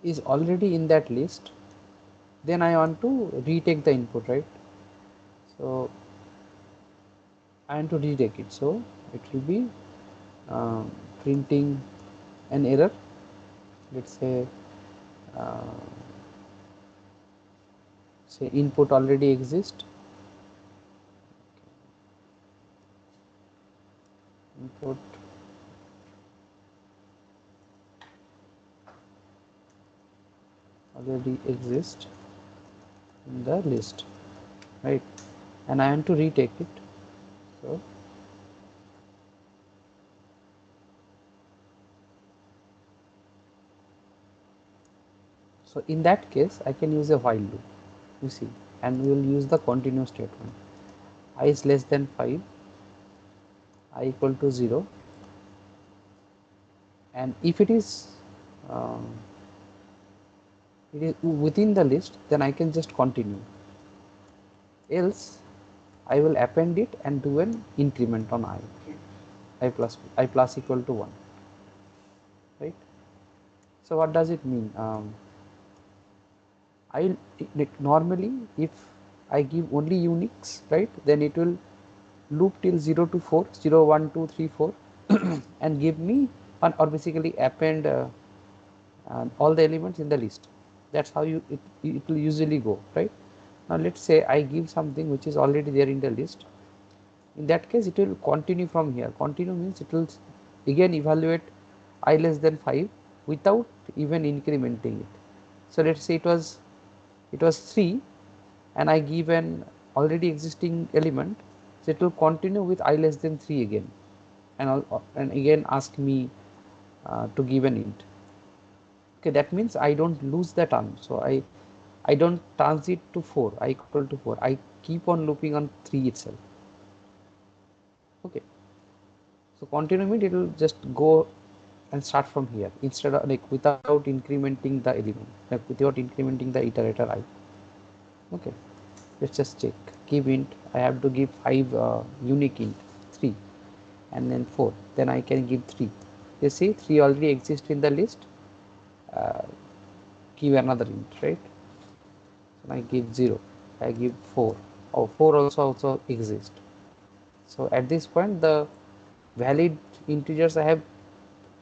is already in that list, then I want to retake the input, right? So I want to retake it, so it will be printing an error. Let's say say input already exists, input already exists in the list, right? And I want to retake it, so in that case I can use a while loop, you see, and we will use the continuous statement. I is less than 5, I equal to 0, and if it is within the list, then I can just continue, else I will append it and do an increment on I plus equal to 1, right? So what does it mean? Normally if I give only Unix, right, then it will loop till 0 to 4, 0, 1, 2, 3, 4 and give me or basically append all the elements in the list. That's how it will usually go, right? Now let's say I give something which is already there in the list. In that case it will continue from here. Continue means it will again evaluate I less than 5 without even incrementing it. So let's say it was 3 and I give an already existing element, so it will continue with I less than 3 again, and again ask me to give an int. Okay, that means I don't lose the term, so I don't transit to 4, I equal to 4, I keep on looping on 3 itself. Okay, so continue means it will just go and start from here instead of like without incrementing the element, like without incrementing the iterator I. Okay, let's just check. Give int, I have to give 5 unique int 3 and then 4, then I can give 3. You see 3 already exists in the list, give another int, right? So I give 0, I give 4. Oh, 4 also exists. So at this point the valid integers I have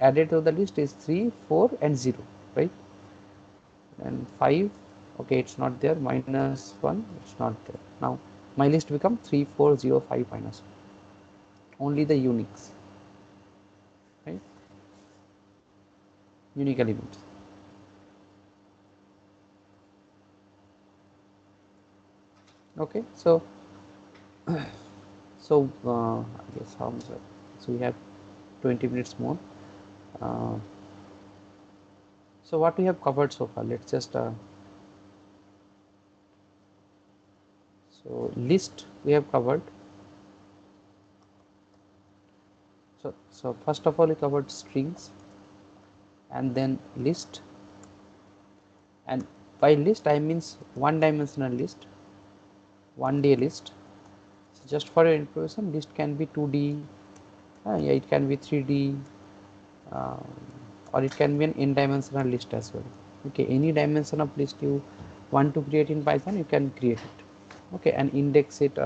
added to the list is 3, 4 and 0, right? And 5, okay, it's not there, minus 1, it's not there. Now my list become 3, 4, 0, 5, minus 1. Only the Unix, right? Unique elements. Okay, so I guess how much? So we have 20 minutes more. So what we have covered so far, let's just So list we have covered. So first of all we covered strings and then list, and by list I means one dimensional list, one day list. So just for your information, list can be 2D, yeah, it can be 3D, or it can be an n-dimensional list as well. Okay, any dimension of list you want to create in Python, you can create it. Okay, and index it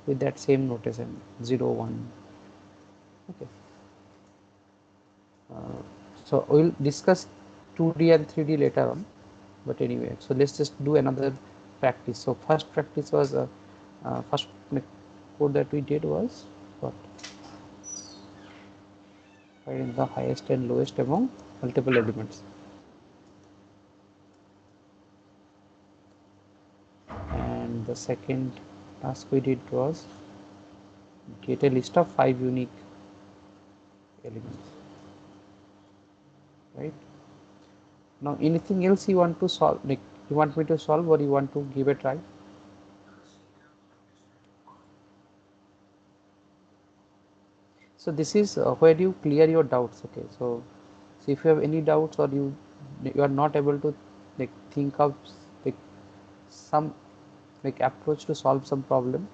with that same notation 0 1. Okay, so we'll discuss 2D and 3D later on, but anyway, so let's just do another practice. So first practice was first code that we did was what, finding the highest and lowest among multiple elements, and the second task we did was get a list of 5 unique elements, right? Now anything else you want to solve, like you want me to solve or you want to give a try? So this is where you clear your doubts. Okay, so if you have any doubts or you are not able to like think of like some like approach to solve some problem,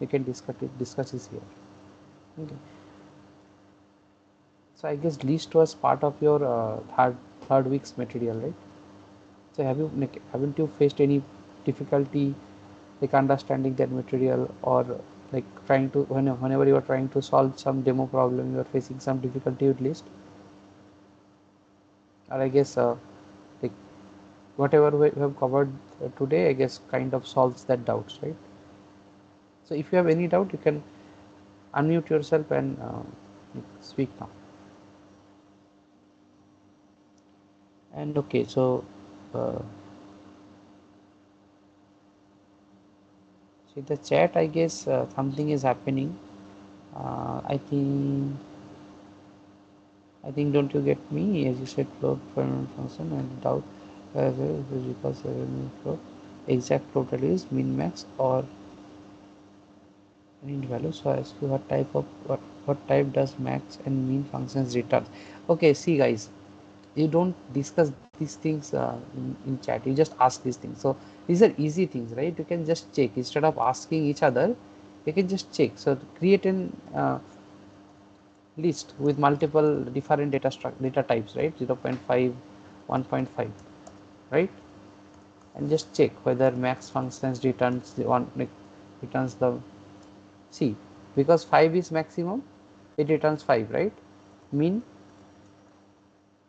you can discuss this here. Okay, so I guess list was part of your third week's material, right? So have you like, haven't you faced any difficulty like understanding that material, or like trying to whenever you are trying to solve some demo problem you are facing some difficulty with list? Or I guess like whatever we have covered today, I guess kind of solves that doubts, right? So if you have any doubt, you can unmute yourself and speak now. And okay, so uh, see the chat, I guess something is happening. I think don't you get me, as you said float function and doubt because float exact float value is min max or int value. So I ask you what type of what type does max and min functions return? Okay, see guys, you don't discuss these things in chat, you just ask these things. So these are easy things, right? You can just check instead of asking each other, you can just check. So create an list with multiple different data types, right? 0 0.5, 1.5, right? And just check whether max functions returns the one, like returns the, see, because 5 is maximum, it returns 5, right? Mean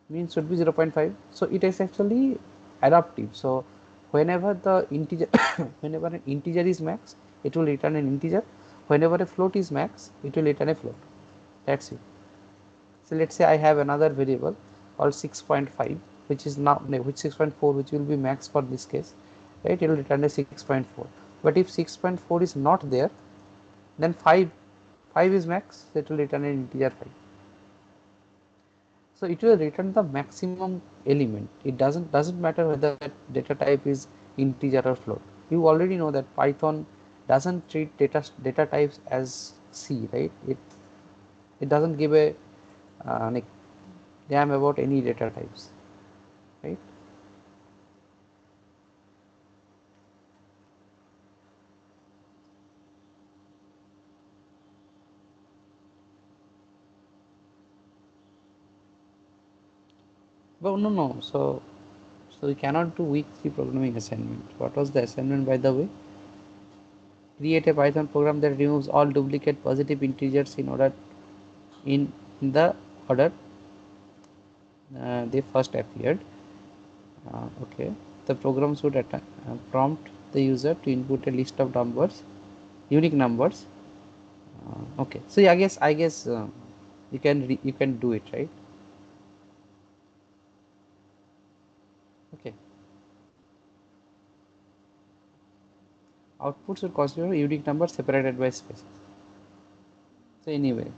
should be 0.5. So it is actually adaptive. So whenever the integer whenever an integer is max, it will return an integer. Whenever a float is max, it will return a float. That's it. So let's say I have another variable called 6.5, which is now, which 6.4, which will be max for this case, right? It will return a 6.4. But if 6.4 is not there, then 5 is max, so it will return an integer 5. So it will return the maximum element. It doesn't matter whether that data type is integer or float. You already know that Python doesn't treat data types as C, right? It doesn't give a like damn about any data types, right? But no. So we cannot do week 3 programming assignment. What was the assignment, by the way? Create a Python program that removes all duplicate positive integers in the order they first appeared. Okay, the program should prompt the user to input a list of numbers, unique numbers. Okay, so yeah, I guess you can do it, right? Okay, output should consider a unique number separated by spaces. So anyway,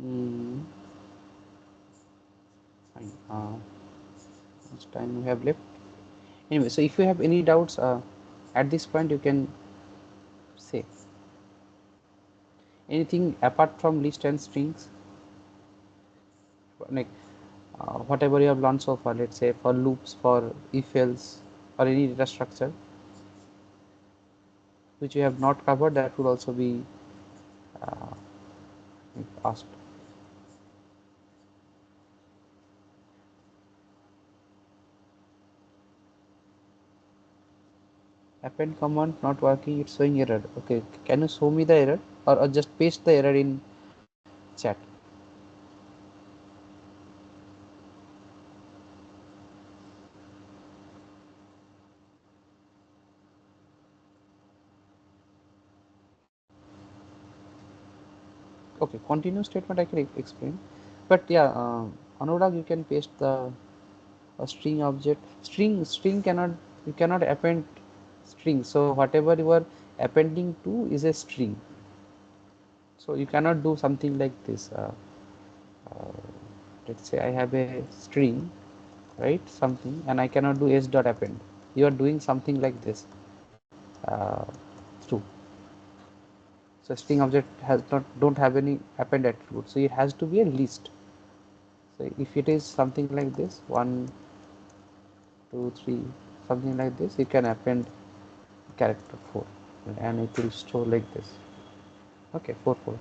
mm, much time we have left. Anyway, so if you have any doubts at this point, you can say anything apart from list and strings, like whatever you have learned so far, let's say for loops, for if else, or any data structure which you have not covered, that will also be uh, asked. Append command not working, it's showing error. Okay, can you show me the error, or just paste the error in chat? Okay, continue statement I can explain, but yeah, Anurag, you can paste the string object. String cannot, you cannot append string, so whatever you are appending to is a string, so you cannot do something like this. Let's say I have a string, right, something, and I cannot do s dot append. You are doing something like this true. So string object has not, don't have any append attribute, so it has to be a list. So if it is something like this, 1 2 3, something like this, you can append character 4 and it will store like this. Okay, 4 4.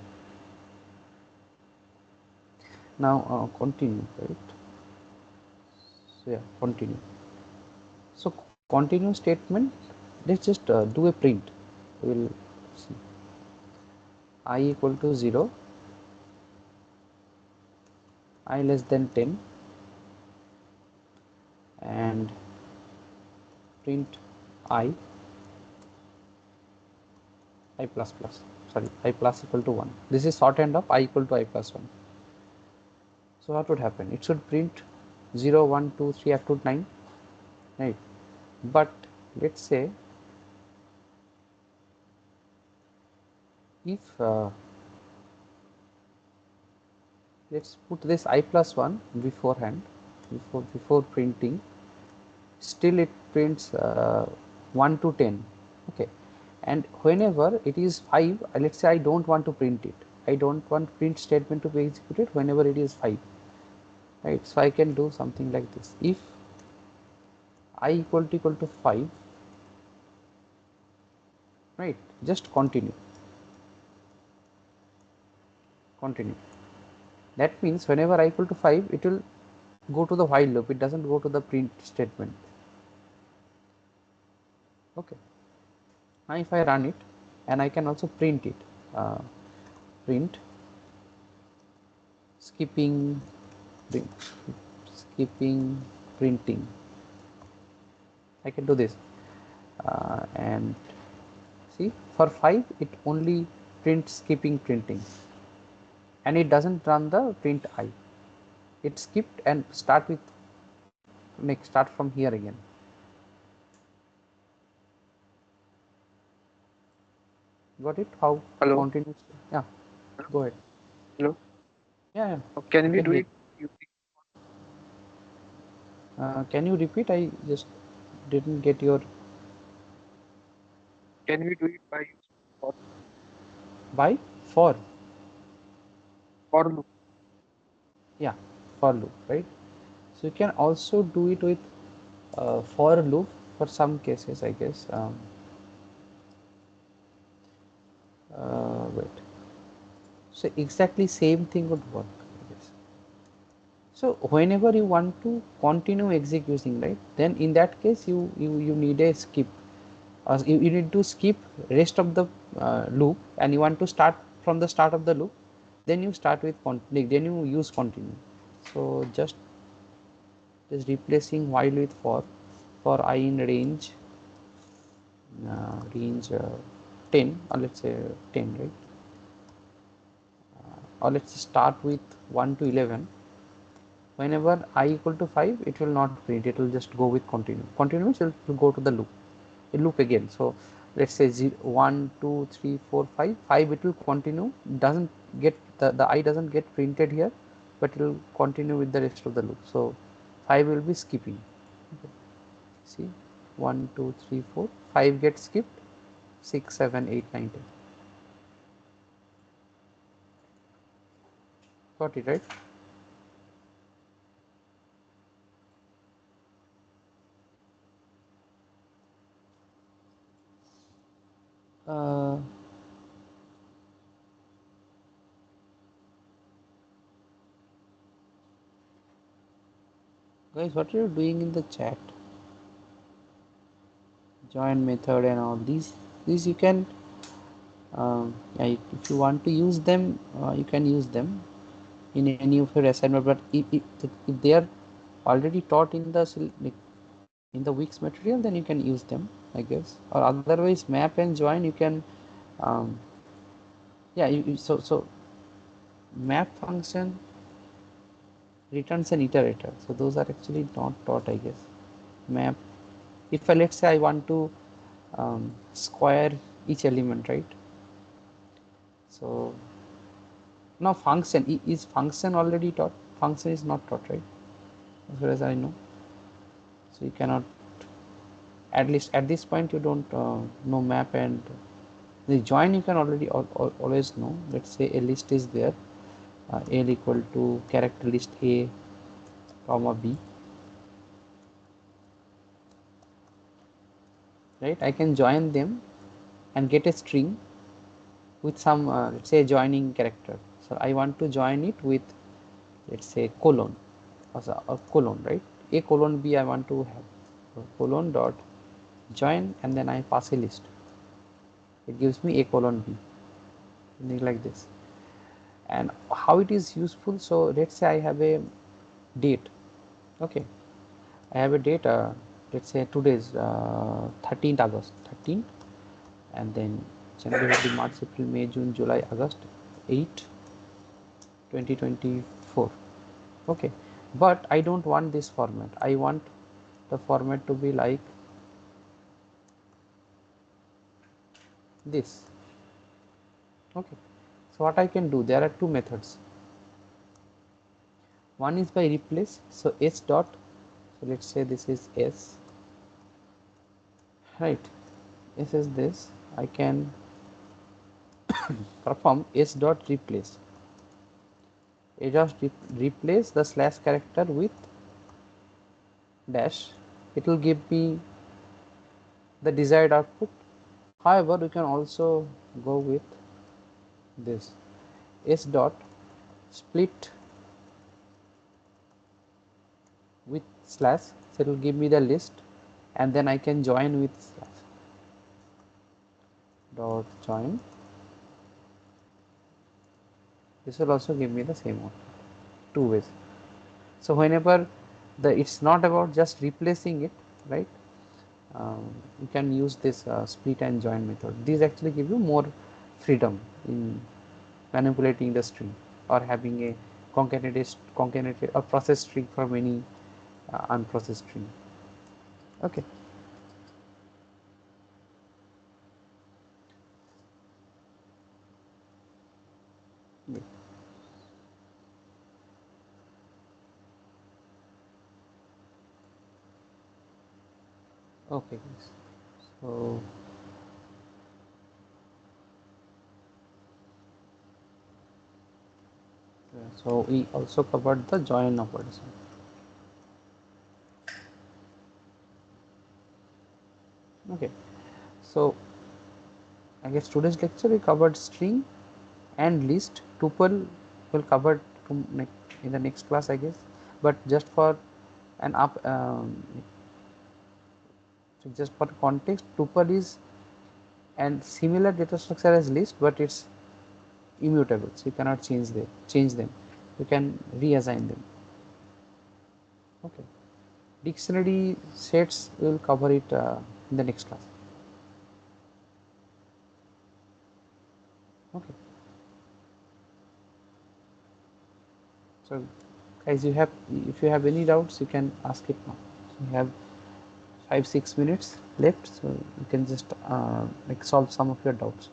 Now continue, right? So yeah, continue. So continue statement, let's just do a print. We will see I equal to 0, I less than 10, and print I plus plus, sorry, I plus equal to 1. This is shorthand of I equal to I plus 1. So what would happen? It should print 0 1 2 3 up to 9, right? But let's say if let's put this I plus 1 beforehand, before printing, still it prints 1 to 10. Okay, and whenever it is 5, let's say I don't want to print it, I don't want print statement to be executed whenever it is 5, right? So I can do something like this. If I equal to 5, right, just continue. That means whenever I equal to 5, it will go to the while loop, it doesn't go to the print statement. Okay, now if I run it, and I can also print it, print skipping printing, I can do this, and see, for 5 it only prints skipping printing, and it doesn't run the print I. It skipped and start from here again. Got it? How? Hello. Continuous? Yeah, go ahead. Hello. Yeah, Can I we can do hear. it? Can you repeat? I just didn't get your. Can we do it by for, By for? for loop? Yeah, for loop, right? So you can also do it with for loop for some cases, I guess. Wait. So exactly same thing would work, I guess. So whenever you want to continue executing, right, then in that case you need a skip. You need to skip rest of the loop, and you want to start from the start of the loop, then you start with continue, then you use continue. So just replacing while with for I in range 10, or let's say 10, right, or let's start with 1 to 11. Whenever I equal to 5, it will not print, it will just go with continue means it will go to the loop again. So let's say 0, 1 2 3 4 5 5, it will continue, doesn't get the I doesn't get printed here, but it will continue with the rest of the loop. So 5 will be skipping. Okay. See, 1 2 3 4 5 gets skipped, 6 7 8 9 10. Got it, right? Guys, what are you doing in the chat? Join method and all these you can yeah, if you want to use them, you can use them in any of your assignment, but if they are already taught in the week's material, then you can use them, I guess. Or otherwise, map and join you can yeah, so map function returns an iterator, so those are actually not taught, I guess. Map, if I, let's say I want to square each element, right? So now function, is function already taught? Function is not taught, right, as far as I know. So you cannot, at least at this point, you don't know map. And the join you can already always know. Let's say a list is there, L equal to character list A comma B, right? I can join them and get a string with some let's say joining character. So I want to join it with, let's say, colon, or colon, right? A colon B I want to have. So colon dot join, and then I pass a list. It gives me A colon B, something like this. And how it is useful, so let's say I have a date. Okay, I have a date, let's say today's 13th August, 13, and then January, February, March, April, May, June, July, August 8 2024. Okay, but I don't want this format. I want the format to be like this. Okay, so what I can do, there are two methods. One is by replace, so s dot, so let's say this is s, right? S is this, I can perform s dot replace. I just replace the slash character with dash. It will give me the desired output. However, you can also go with this s dot split with slash, so it will give me the list, and then I can join with slash dot join. This will also give me the same output, two ways. So whenever it's not about just replacing it, right? You can use this split and join method. These actually give you more freedom in manipulating the string, or having a concatenated or processed string from any unprocessed string. Okay. Yeah. Okay, guys. So we also covered the join operation. Okay, so I guess today's lecture we covered string and list. Tuple will cover in the next class, I guess. But just for an so just for context, tuple is and similar data structure as list, but it's immutable, so you cannot change them. You can reassign them. Okay. Dictionary sets, we will cover it in the next class. Okay. So guys, if you have any doubts, you can ask it now. So we have 5-6 minutes left, so you can just like solve some of your doubts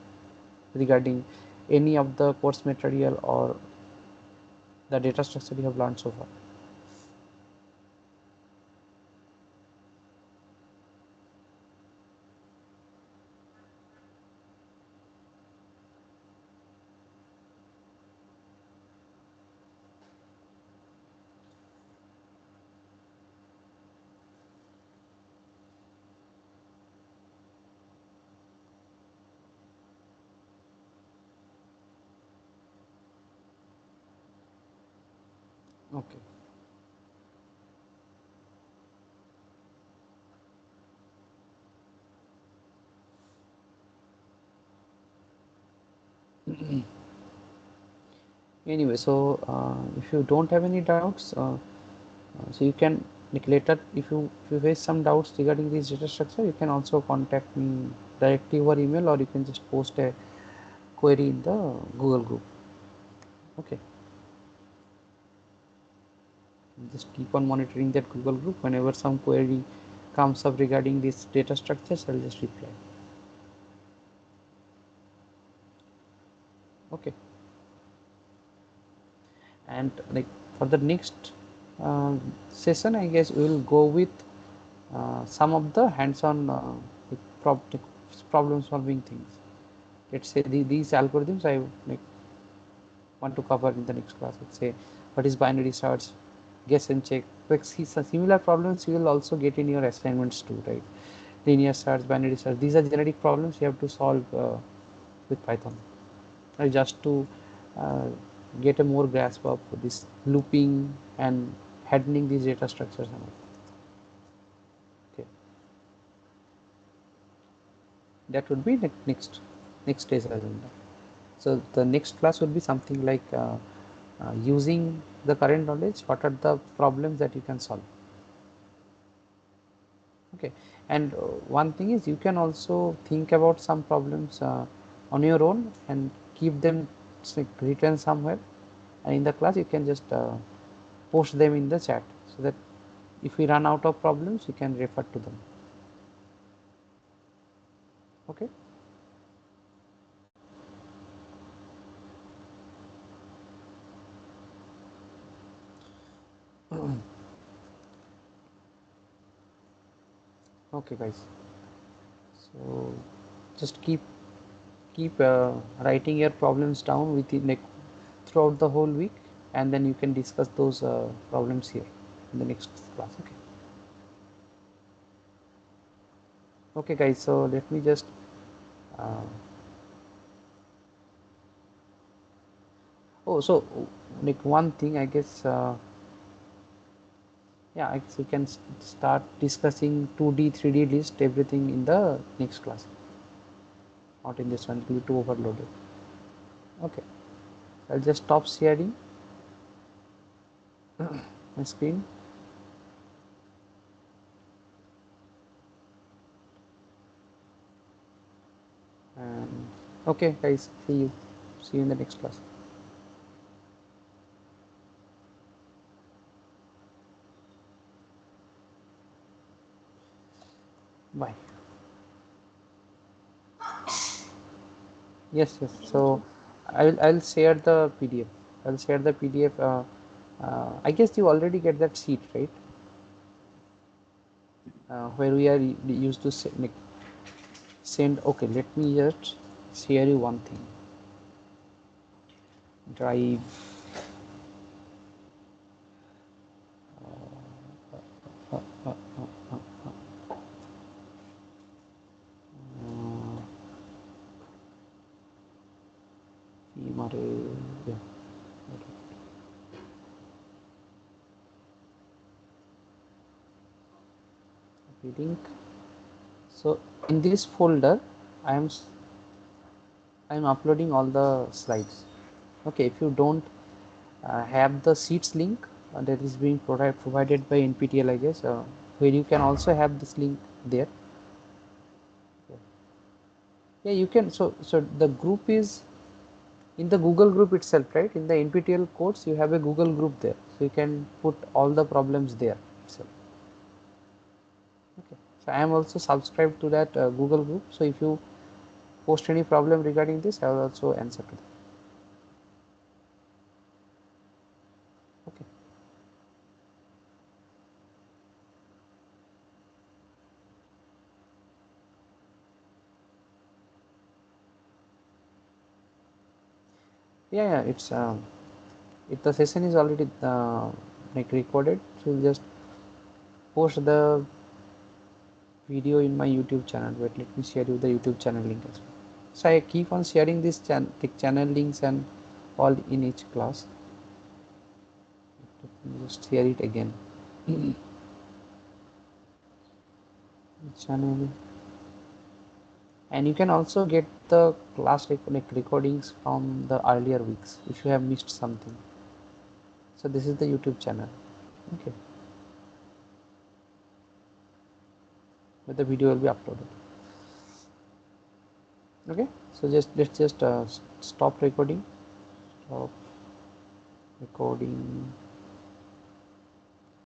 regarding any of the course material or the data structure you have learned so far. Okay. Anyway, so if you don't have any doubts, so you can, like, later if you face some doubts regarding this data structure, you can also contact me directly over email, or you can just post a query in the Google group. Okay, just keep on monitoring that Google group. Whenever some query comes up regarding these data structures, I'll just reply. Okay, and like for the next session, I guess we will go with some of the hands-on problem solving things. Let's say these algorithms I like want to cover in the next class. Let's say what is binary search, guess and check. Like similar problems you will also get in your assignments too, right? Linear search, binary search, these are generic problems you have to solve with Python, right? Just to uh, get a more grasp of this looping and handling these data structures and all. Okay, that would be next day's agenda. So the next class would be something like using the current knowledge, what are the problems that you can solve. Okay, and one thing is you can also think about some problems on your own and keep them written somewhere, and in the class you can just post them in the chat, so that if we run out of problems you can refer to them. Okay. Okay guys, so just keep writing your problems down within, like, throughout the whole week, and then you can discuss those problems here in the next class. Okay. Okay guys, so let me just uh, oh, so like one thing I guess, yeah, I guess we can start discussing 2D 3D list everything in the next class, not in this one, it will be too overloaded. Okay, I'll just stop sharing my screen. And okay guys, see you in the next class. Bye. Yes, so I'll share the PDF. I'll share the PDF. I guess you already get that sheet, right? Where we are used to send. Okay, let me just share you one thing. Drive. Uh, uh, uh, yeah. Link. So in this folder, I'm uploading all the slides. Okay, if you don't have the sheets link that is being provided by NPTEL, I guess, where you can also have this link there. Yeah, you can. So the group is in the Google group itself, right? In the NPTEL course, you have a Google group there, so you can put all the problems there itself. Okay, so I am also subscribed to that Google group, so if you post any problem regarding this, I will also answer to them. Okay. Yeah, it's if the session is already like recorded, so we'll just post the video in my YouTube channel. Wait, let me share you the YouTube channel link as well. So I keep on sharing this channel links and all in each class. just share it again. Channel. And you can also get the class recordings from the earlier weeks if you have missed something. So this is the YouTube channel. Okay, but the video will be uploaded. Okay, so let's just stop recording. Stop recording.